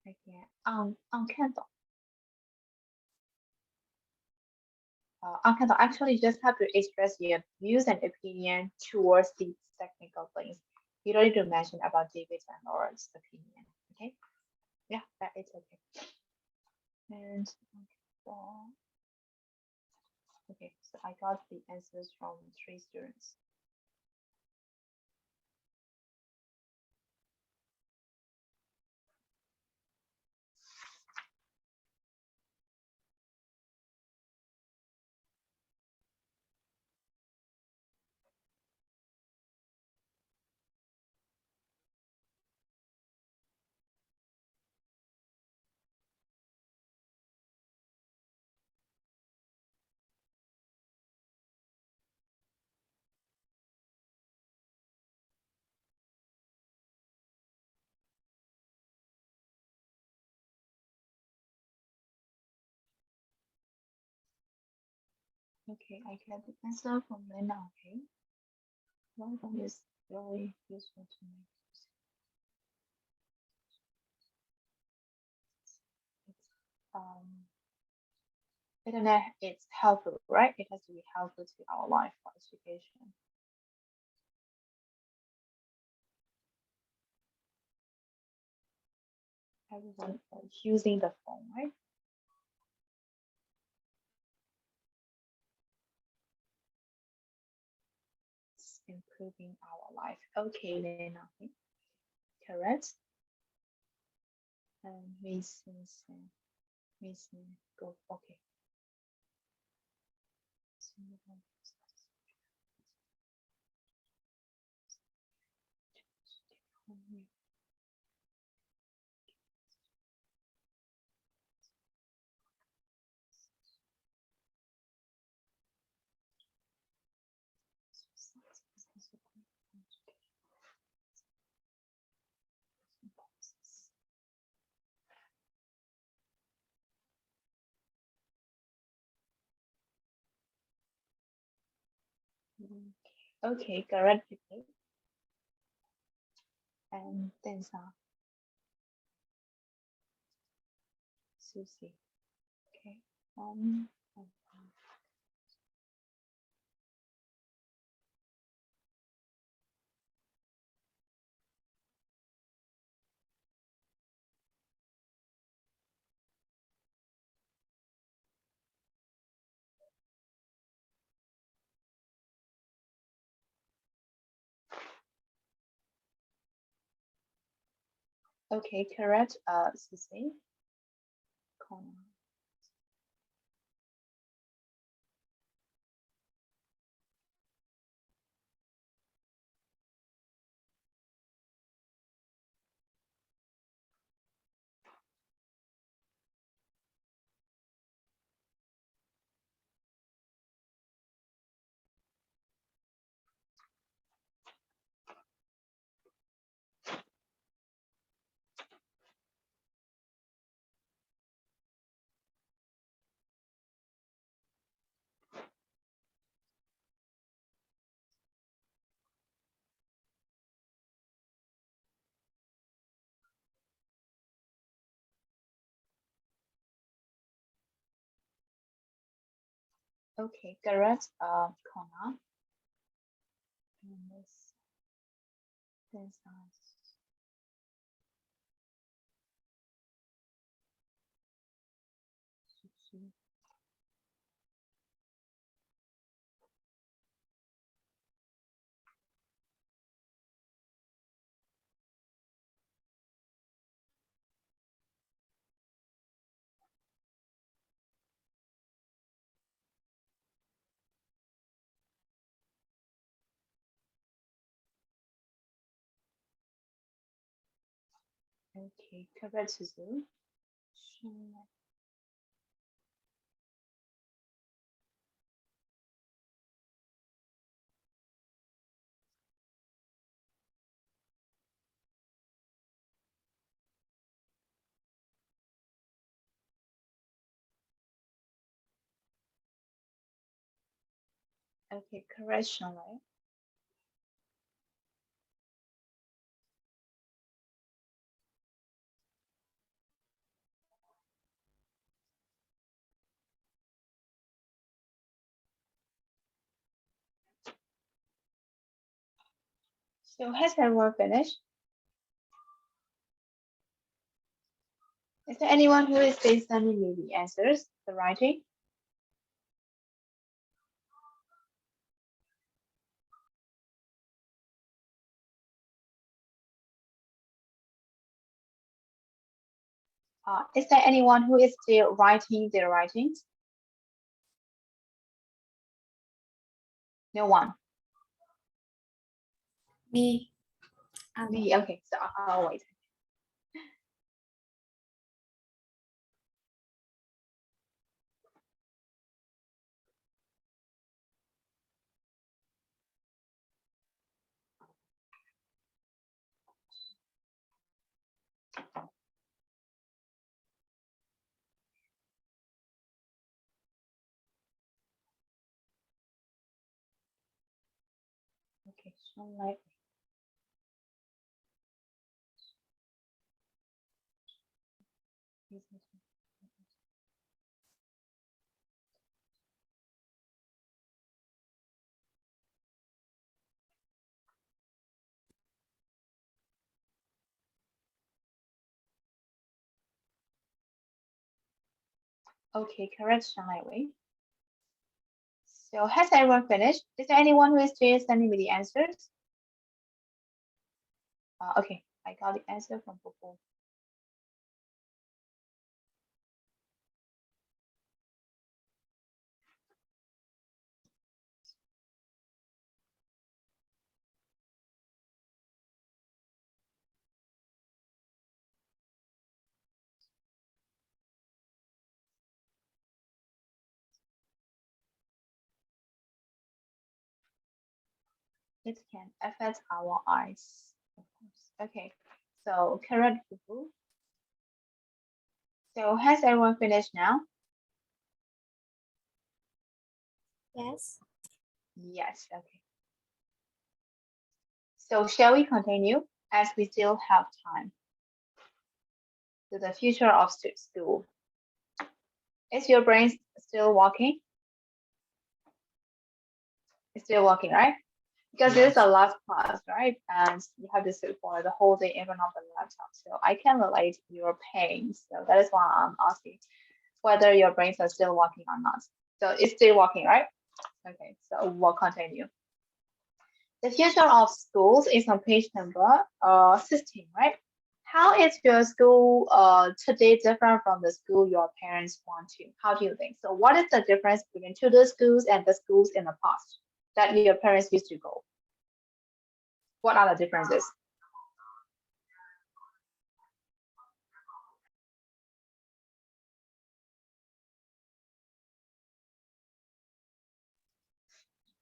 Okay, on Campbell. On Campbell, actually, you just have to express your views and opinion towards these technical things. You don't need to mention about David's and Laura's opinion. Okay. Yeah, that is okay. And okay, so I got the answers from 3 students. Okay, I get the answer from Lena. Okay, one of them is really useful to me. Internet is helpful, right? It has to be helpful to our life for education. Everyone is using the phone, right? It's improving our life. Okay, Lena. Okay. Correct. And Miss go. Okay. Okay, correct. Okay. And then Susie. Okay. Um. Okay, correct. Susie. Corner. Okay, correct. Corner. And this size. Okay, correct, Suzu. Okay, correct, Shanlai. So has everyone finished? Is there anyone who is still sending me the answers, the writing? Is there anyone who is still writing their writings? No one. Me. Me. Okay, so I'll wait. Okay, so like. Okay, correct, Shanlai. So has everyone finished? Is there anyone who is still sending me the answers? Okay, I got the answer from Popo. It can affect our eyes, of course. Okay, so correct, Popo. So has everyone finished now? Yes. Yes, okay. So shall we continue as we still have time to the future of school? Is your brain still working? It's still working, right? Because this is the last class, right? And you have to sit for the whole day in front of the laptop. So I can relate your pain. So that is why I'm asking whether your brains are still working or not. So it's still working, right? Okay, so we'll continue. The future of schools is on page number 16, right? How is your school today different from the school your parents want to? How do you think? So what is the difference between today's schools and the schools in the past that your parents used to go? What are the differences?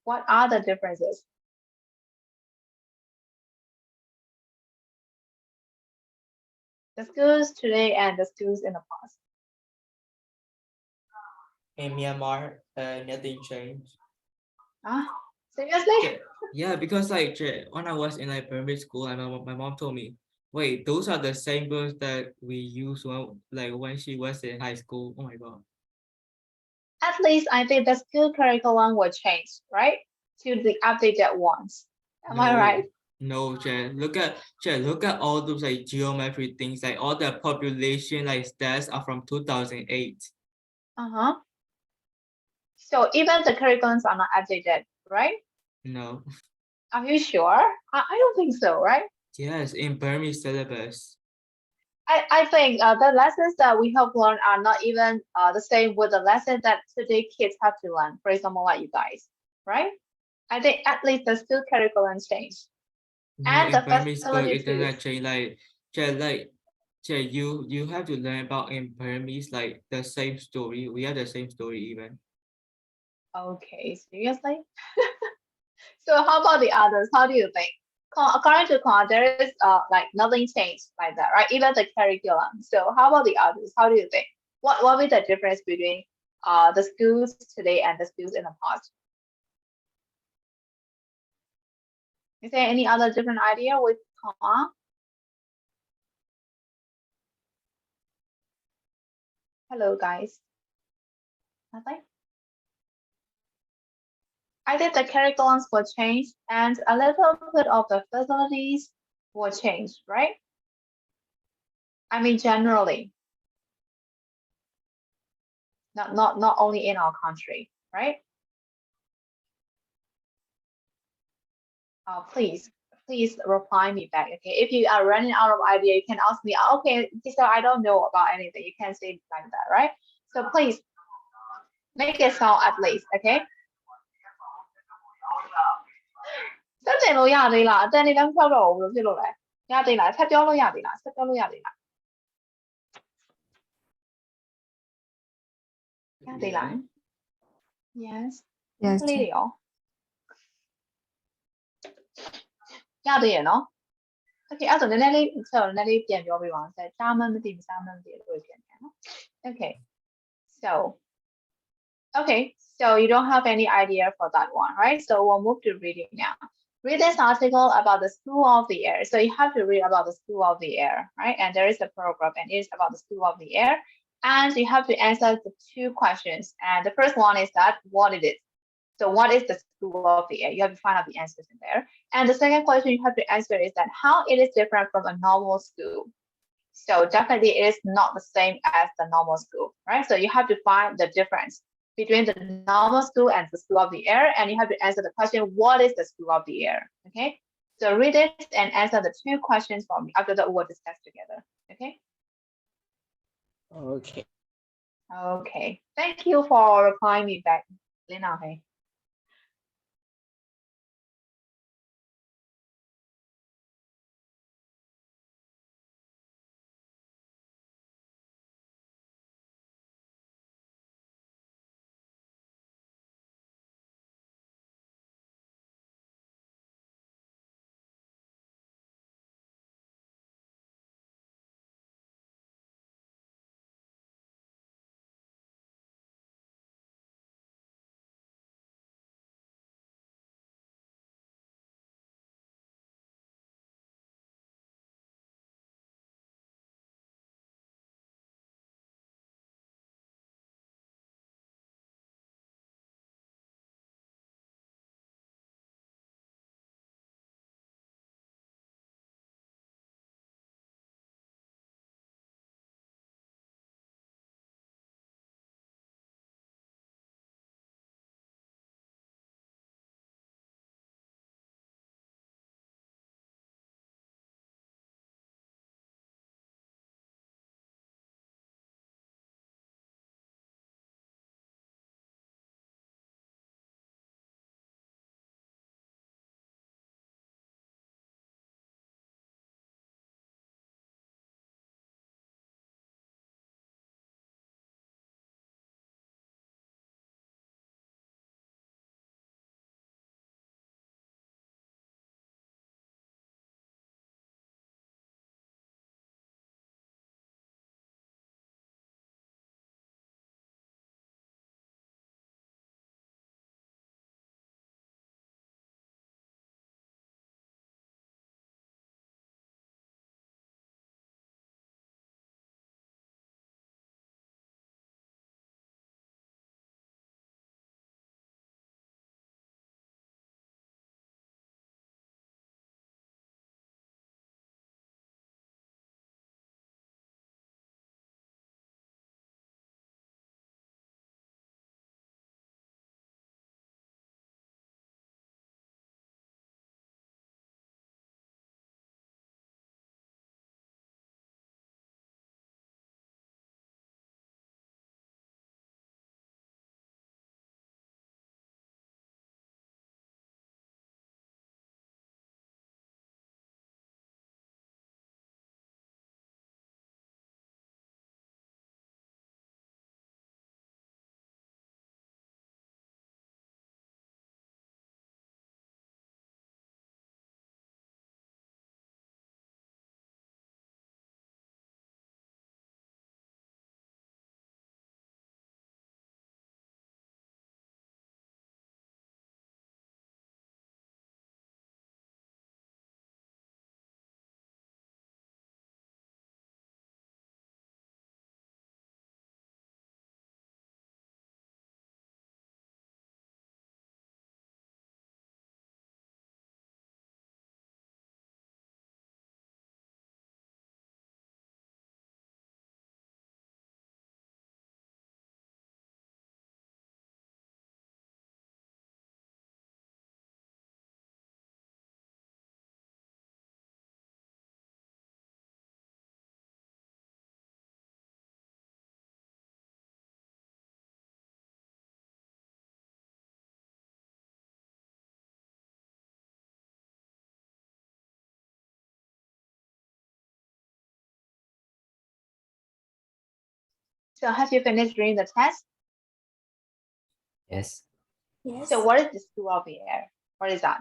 What are the differences? The schools today and the schools in the past. In Myanmar, nothing changed. Ah, seriously? Yeah, because like when I was in like primary school, and my mom told me, wait, those are the same books that we used when she was in high school. Oh my god. At least I think the school curriculum will change, right? To the updated ones. Am I right? No, Jen. Look at all those like geometry things, like all the population like stats are from 2008. Uh-huh. So even the curriculums are not updated, right? No. Are you sure? I don't think so, right? Yes, in Burmese syllabus. I think the lessons that we have learned are not even the same with the lessons that today kids have to learn. For example, like you guys, right? I think at least the school curriculum changed. No, And in the Burmese book facility it does too. not change. You have to learn about in Burmese like the same story. We have the same story even. Okay, seriously? So how about the others? How do you think? According to Con, there is like nothing changed like that, right? Even the curriculum. So how about the others? How do you think? What will be the difference between the schools today and the schools in the past? Is there any other different idea with Con? Hello, guys. Nothing? I think the curriculums will change and a little bit of the facilities will change, right? I mean, generally, not only in our country, right? Please reply me back, okay? If you are running out of idea, you can ask me, okay, so I don't know about anything. You can say like that, right? So please make it sound at least, okay? 真正လို့ရသေးလားအတန်နေလည်းမဖြောက်တော့ဘူးလို့ဖြစ်လို့လဲရသေးလားဆက်ပြောလို့ရသေးလားဆက်ပြောလို့ရသေးလားရသေးလား yes Yes. ကလေးတွေရောရသေးရဲ့နော် okay အဲ့ဒါဆိုနည်းနည်းလေးဆက်နည်းနည်းလေးပြန်ပြောပေးပါဦးဆက်ကြားမှမသိဘူးကြားမှမသိလို့ပြန်ပြန်နော် okay so you don't have any idea for that one, right? So we'll move to reading now. Read this article about the School of the Air. So you have to read about the School of the Air, right? And there is a paragraph and it is about the School of the Air. And you have to answer the two questions. And the first one is that what it is. So what is the School of the Air? You have to find out the answers in there. And the second question you have to answer is that how it is different from a normal school. So definitely it is not the same as the normal school, right? So you have to find the difference between the normal school and the School of the Air, and you have to answer the question, what is the School of the Air? Okay, so read it and answer the two questions for me. After that, we'll discuss together. Okay. Okay, thank you for replying me back, Lena. Okay. So have you finished reading the test? Yes. Yes. So what is the School of the Air? What is that?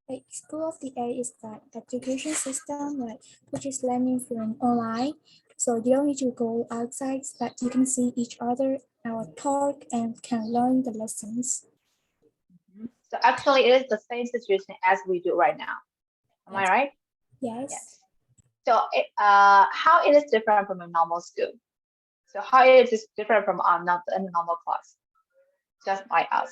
Like School of the Air is the education system which is learning from online. So you don't need to go outside, but you can see each other, our talk, and can learn the lessons. So actually, it is the same situation as we do right now. Am I right? Yes. So how it is different from a normal school? So how it is different from a normal class, just like us.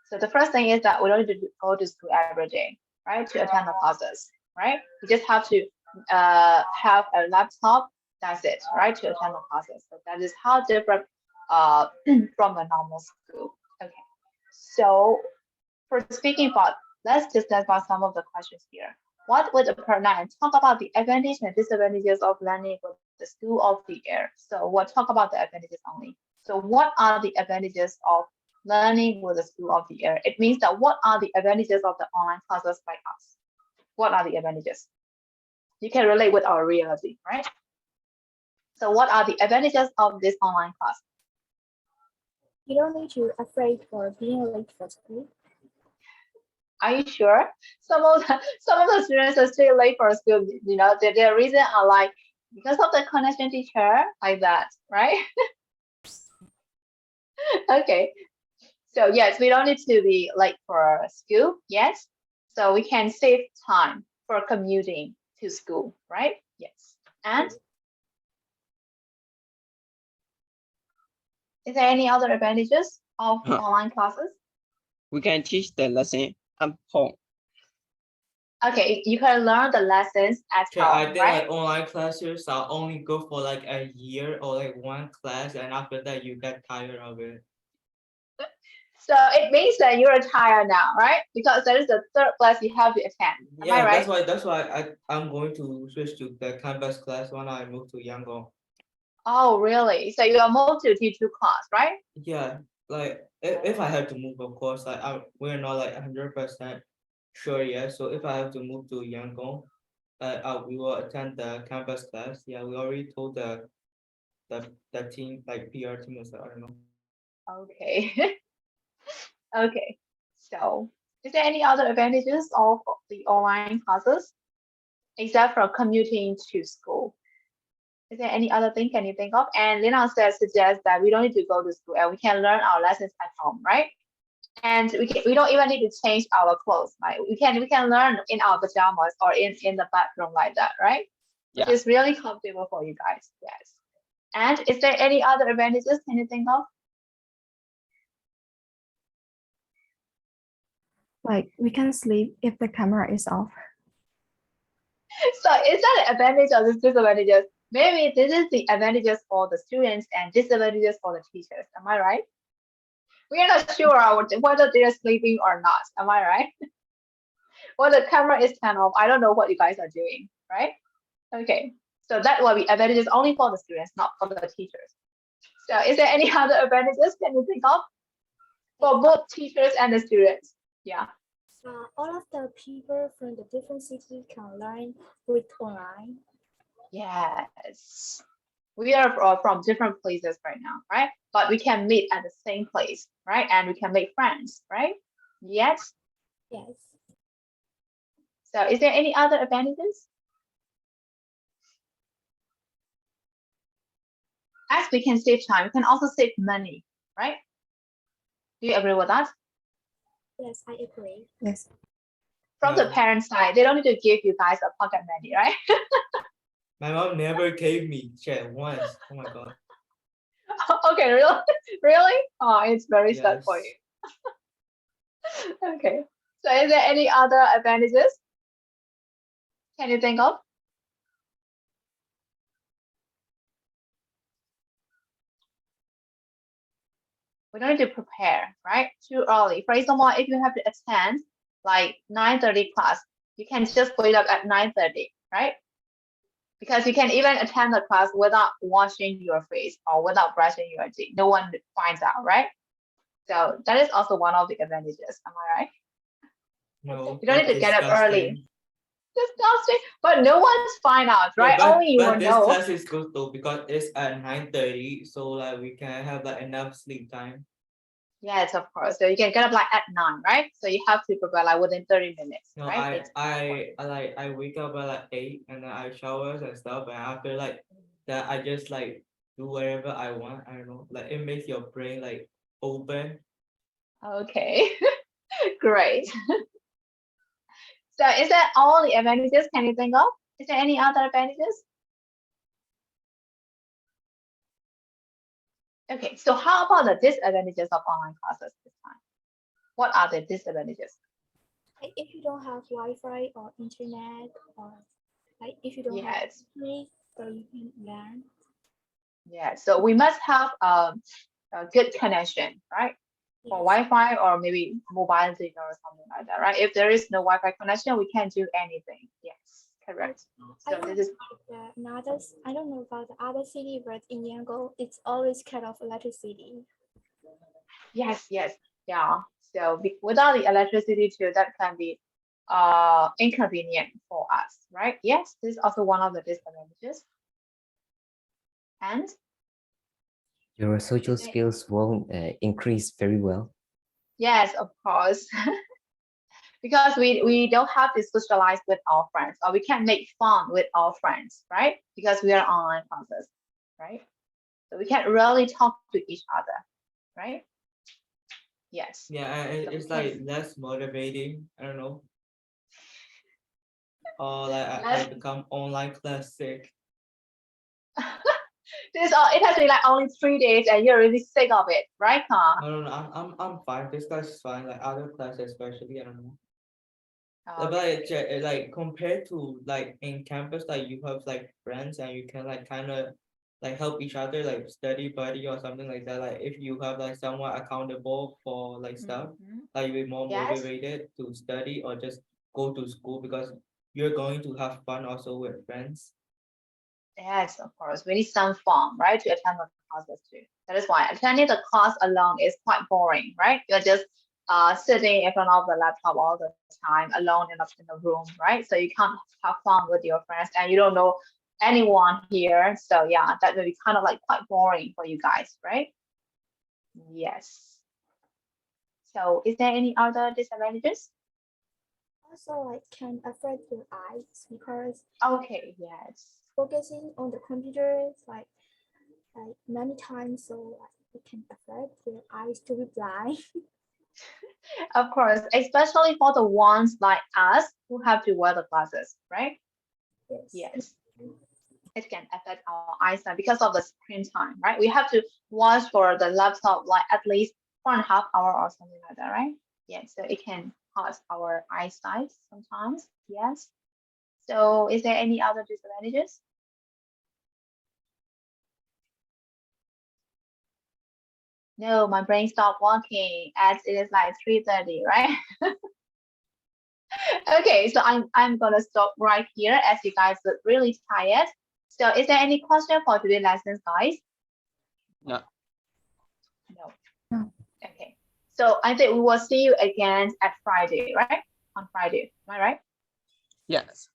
So the first thing is that we don't need to go to school every day, right, to attend the classes, right? You just have to have a laptop, that's it, right, to attend the classes. So that is how different from a normal school. Okay, so for speaking about, let's discuss about some of the questions here. What would the pronoun talk about the advantages and disadvantages of learning with the School of the Air? So we'll talk about the advantages only. So what are the advantages of learning with the School of the Air? It means that what are the advantages of the online classes like us? What are the advantages? You can relate with our reality, right? So what are the advantages of this online class? You don't need to afraid for being late for school. Are you sure? Some of the students are still late for school. You know, their reason are like because of the connection teacher, like that, right? Okay. So yes, we don't need to be late for school. Yes. So we can save time for commuting to school, right? Yes. And is there any other advantages of online classes? We can teach the lesson at home. Okay, you can learn the lessons at Okay, I home, think right? like online classes are only good for like a year or like one class, and after that you get tired of it. So it means that you're tired now, right? Because that is the third class you have to attend. Am I Yeah, right? that's why I'm going to switch to the campus class when I move to Yangon. Oh, really? So you are moved to T2 class, right? Yeah, like if I have to move, of course, like we're not like 100% sure yet. So if I have to move to Yangon, we will attend the campus class. Yeah, we already told the team, like PR team, or so, I don't know. Okay. Okay. So is there any other advantages of the online classes except for commuting to school? Is there any other thing can you think of? And Lina suggests that we don't need to go to school and we can learn our lessons at home, right? And we don't even need to change our clothes. Like we can learn in our pajamas or in the bathroom like that, right? Yeah. Which is really comfortable for you guys. Yes. And is there any other advantages can you think of? Like we can sleep if the camera is off. So is that an advantage or the disadvantages? Maybe this is the advantages for the students and disadvantages for the teachers. Am I right? We are not sure whether they are sleeping or not. Am I right? Well, the camera is turned off. I don't know what you guys are doing, right? Okay. So that will be advantages only for the students, not for the teachers. So is there any other advantages can you think of for both teachers and the students? Yeah. All of the people from the different cities can learn with online. Yes. We are from different places right now, right? But we can meet at the same place, right? And we can make friends, right? Yes. Yes. So is there any other advantages? As we can save time, we can also save money, right? Do you agree with that? Yes, I agree. Yes. From the No. parent side, they don't need to give you guys a pocket money, right? My mom never gave me shit once. Oh my god. Okay, really? Really? Oh, it's very sad for Yes. you. Okay. So is there any other advantages? Can you think of? We don't need to prepare, right? Too early. For example, if you have to attend like 9:30 class, you can just wake up at 9:30, right? Because you can even attend the class without washing your face or without brushing your teeth. No one finds out, right? So that is also one of the advantages. Am I right? No, You don't need that's to get up early. disgusting. Disgusting. But no one's find out, right? Yeah, Only you will but this know. class is good though because it's at 9:30, so like we can have like enough sleep time. Yes, of course. So you can get up like at 9, right? So you have to prepare like within 30 minutes, No, right? I wake up at like 8 and then I showers and stuff, and after like that I just like do whatever I want. I don't know, like it makes your brain like open. Okay, great. So is that all the advantages can you think of? Is there any other advantages? Okay, so how about the disadvantages of online classes this time? What are the disadvantages? Like if you don't have Wi-Fi or internet, or like if you don't have Yes, place, so you can learn. yeah. So we must have a good connection, right? For Yes. Wi-Fi or maybe mobile signal or something like that, right? If there is no Wi-Fi connection, we can't do anything. Yes, correct. I So don't this is I don't know about the other city, but in Yangon, it's always cut off electricity. yes, yeah. So without the electricity too, that can be inconvenient for us, right? Yes, this is also one of the disadvantages. And Your social skills won't increase very well. yes, of course. Because we don't have to socialize with our friends, or we can't make fun with our friends, right? Because we are online classes, right? So we can't really talk to each other, right? Yes. Yeah, and it's like less motivating. I don't know. Or like I become online class sick. It has been like only 3 days and you're really sick of it, right, Ka? No, I'm fine. This class is fine. Like other classes, especially, I don't know. But Okay. like compared to like in campus, like you have like friends and you can like kind of like help each other, like study buddy or something like that. Like if you have like someone accountable for like stuff, Mhm. like you'll be more Yes. motivated to study or just go to school because you're going to have fun also with friends. Yes, of course. We need some fun, right, to attend the classes too. That is why attending the class alone is quite boring, right? You're just sitting in front of the laptop all the time, alone in the room, right? So you can't have fun with your friends, and you don't know anyone here. So yeah, that will be kind of like quite boring for you guys, right? Yes. So is there any other disadvantages? Also, like can affect your eyes because Okay, yes. focusing on the computer is like many times, so like, it can affect your eyes to be blind. Of course, especially for the ones like us who have to wear the glasses, right? Yes. Yes. It can affect our eyesight because of the screen time, right? We have to watch for the laptop like at least 4.5 hours or something like that, right? Yes, so it can cause our eyesight sometimes. Yes. So is there any other disadvantages? No, my brain stopped working as it is like 3:30, right? Okay, so I'm gonna stop right here as you guys look really tired. So is there any question for today's lessons, guys? No. No. No. Okay. So I think we will see you again at Friday, right? On Friday, am I right? Yes.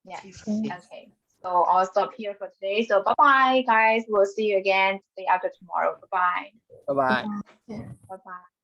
Yes. Okay. So I'll stop here for today. So bye-bye, guys. We'll see you again the day after tomorrow. Bye-bye. Bye bye. Yeah. Bye-bye.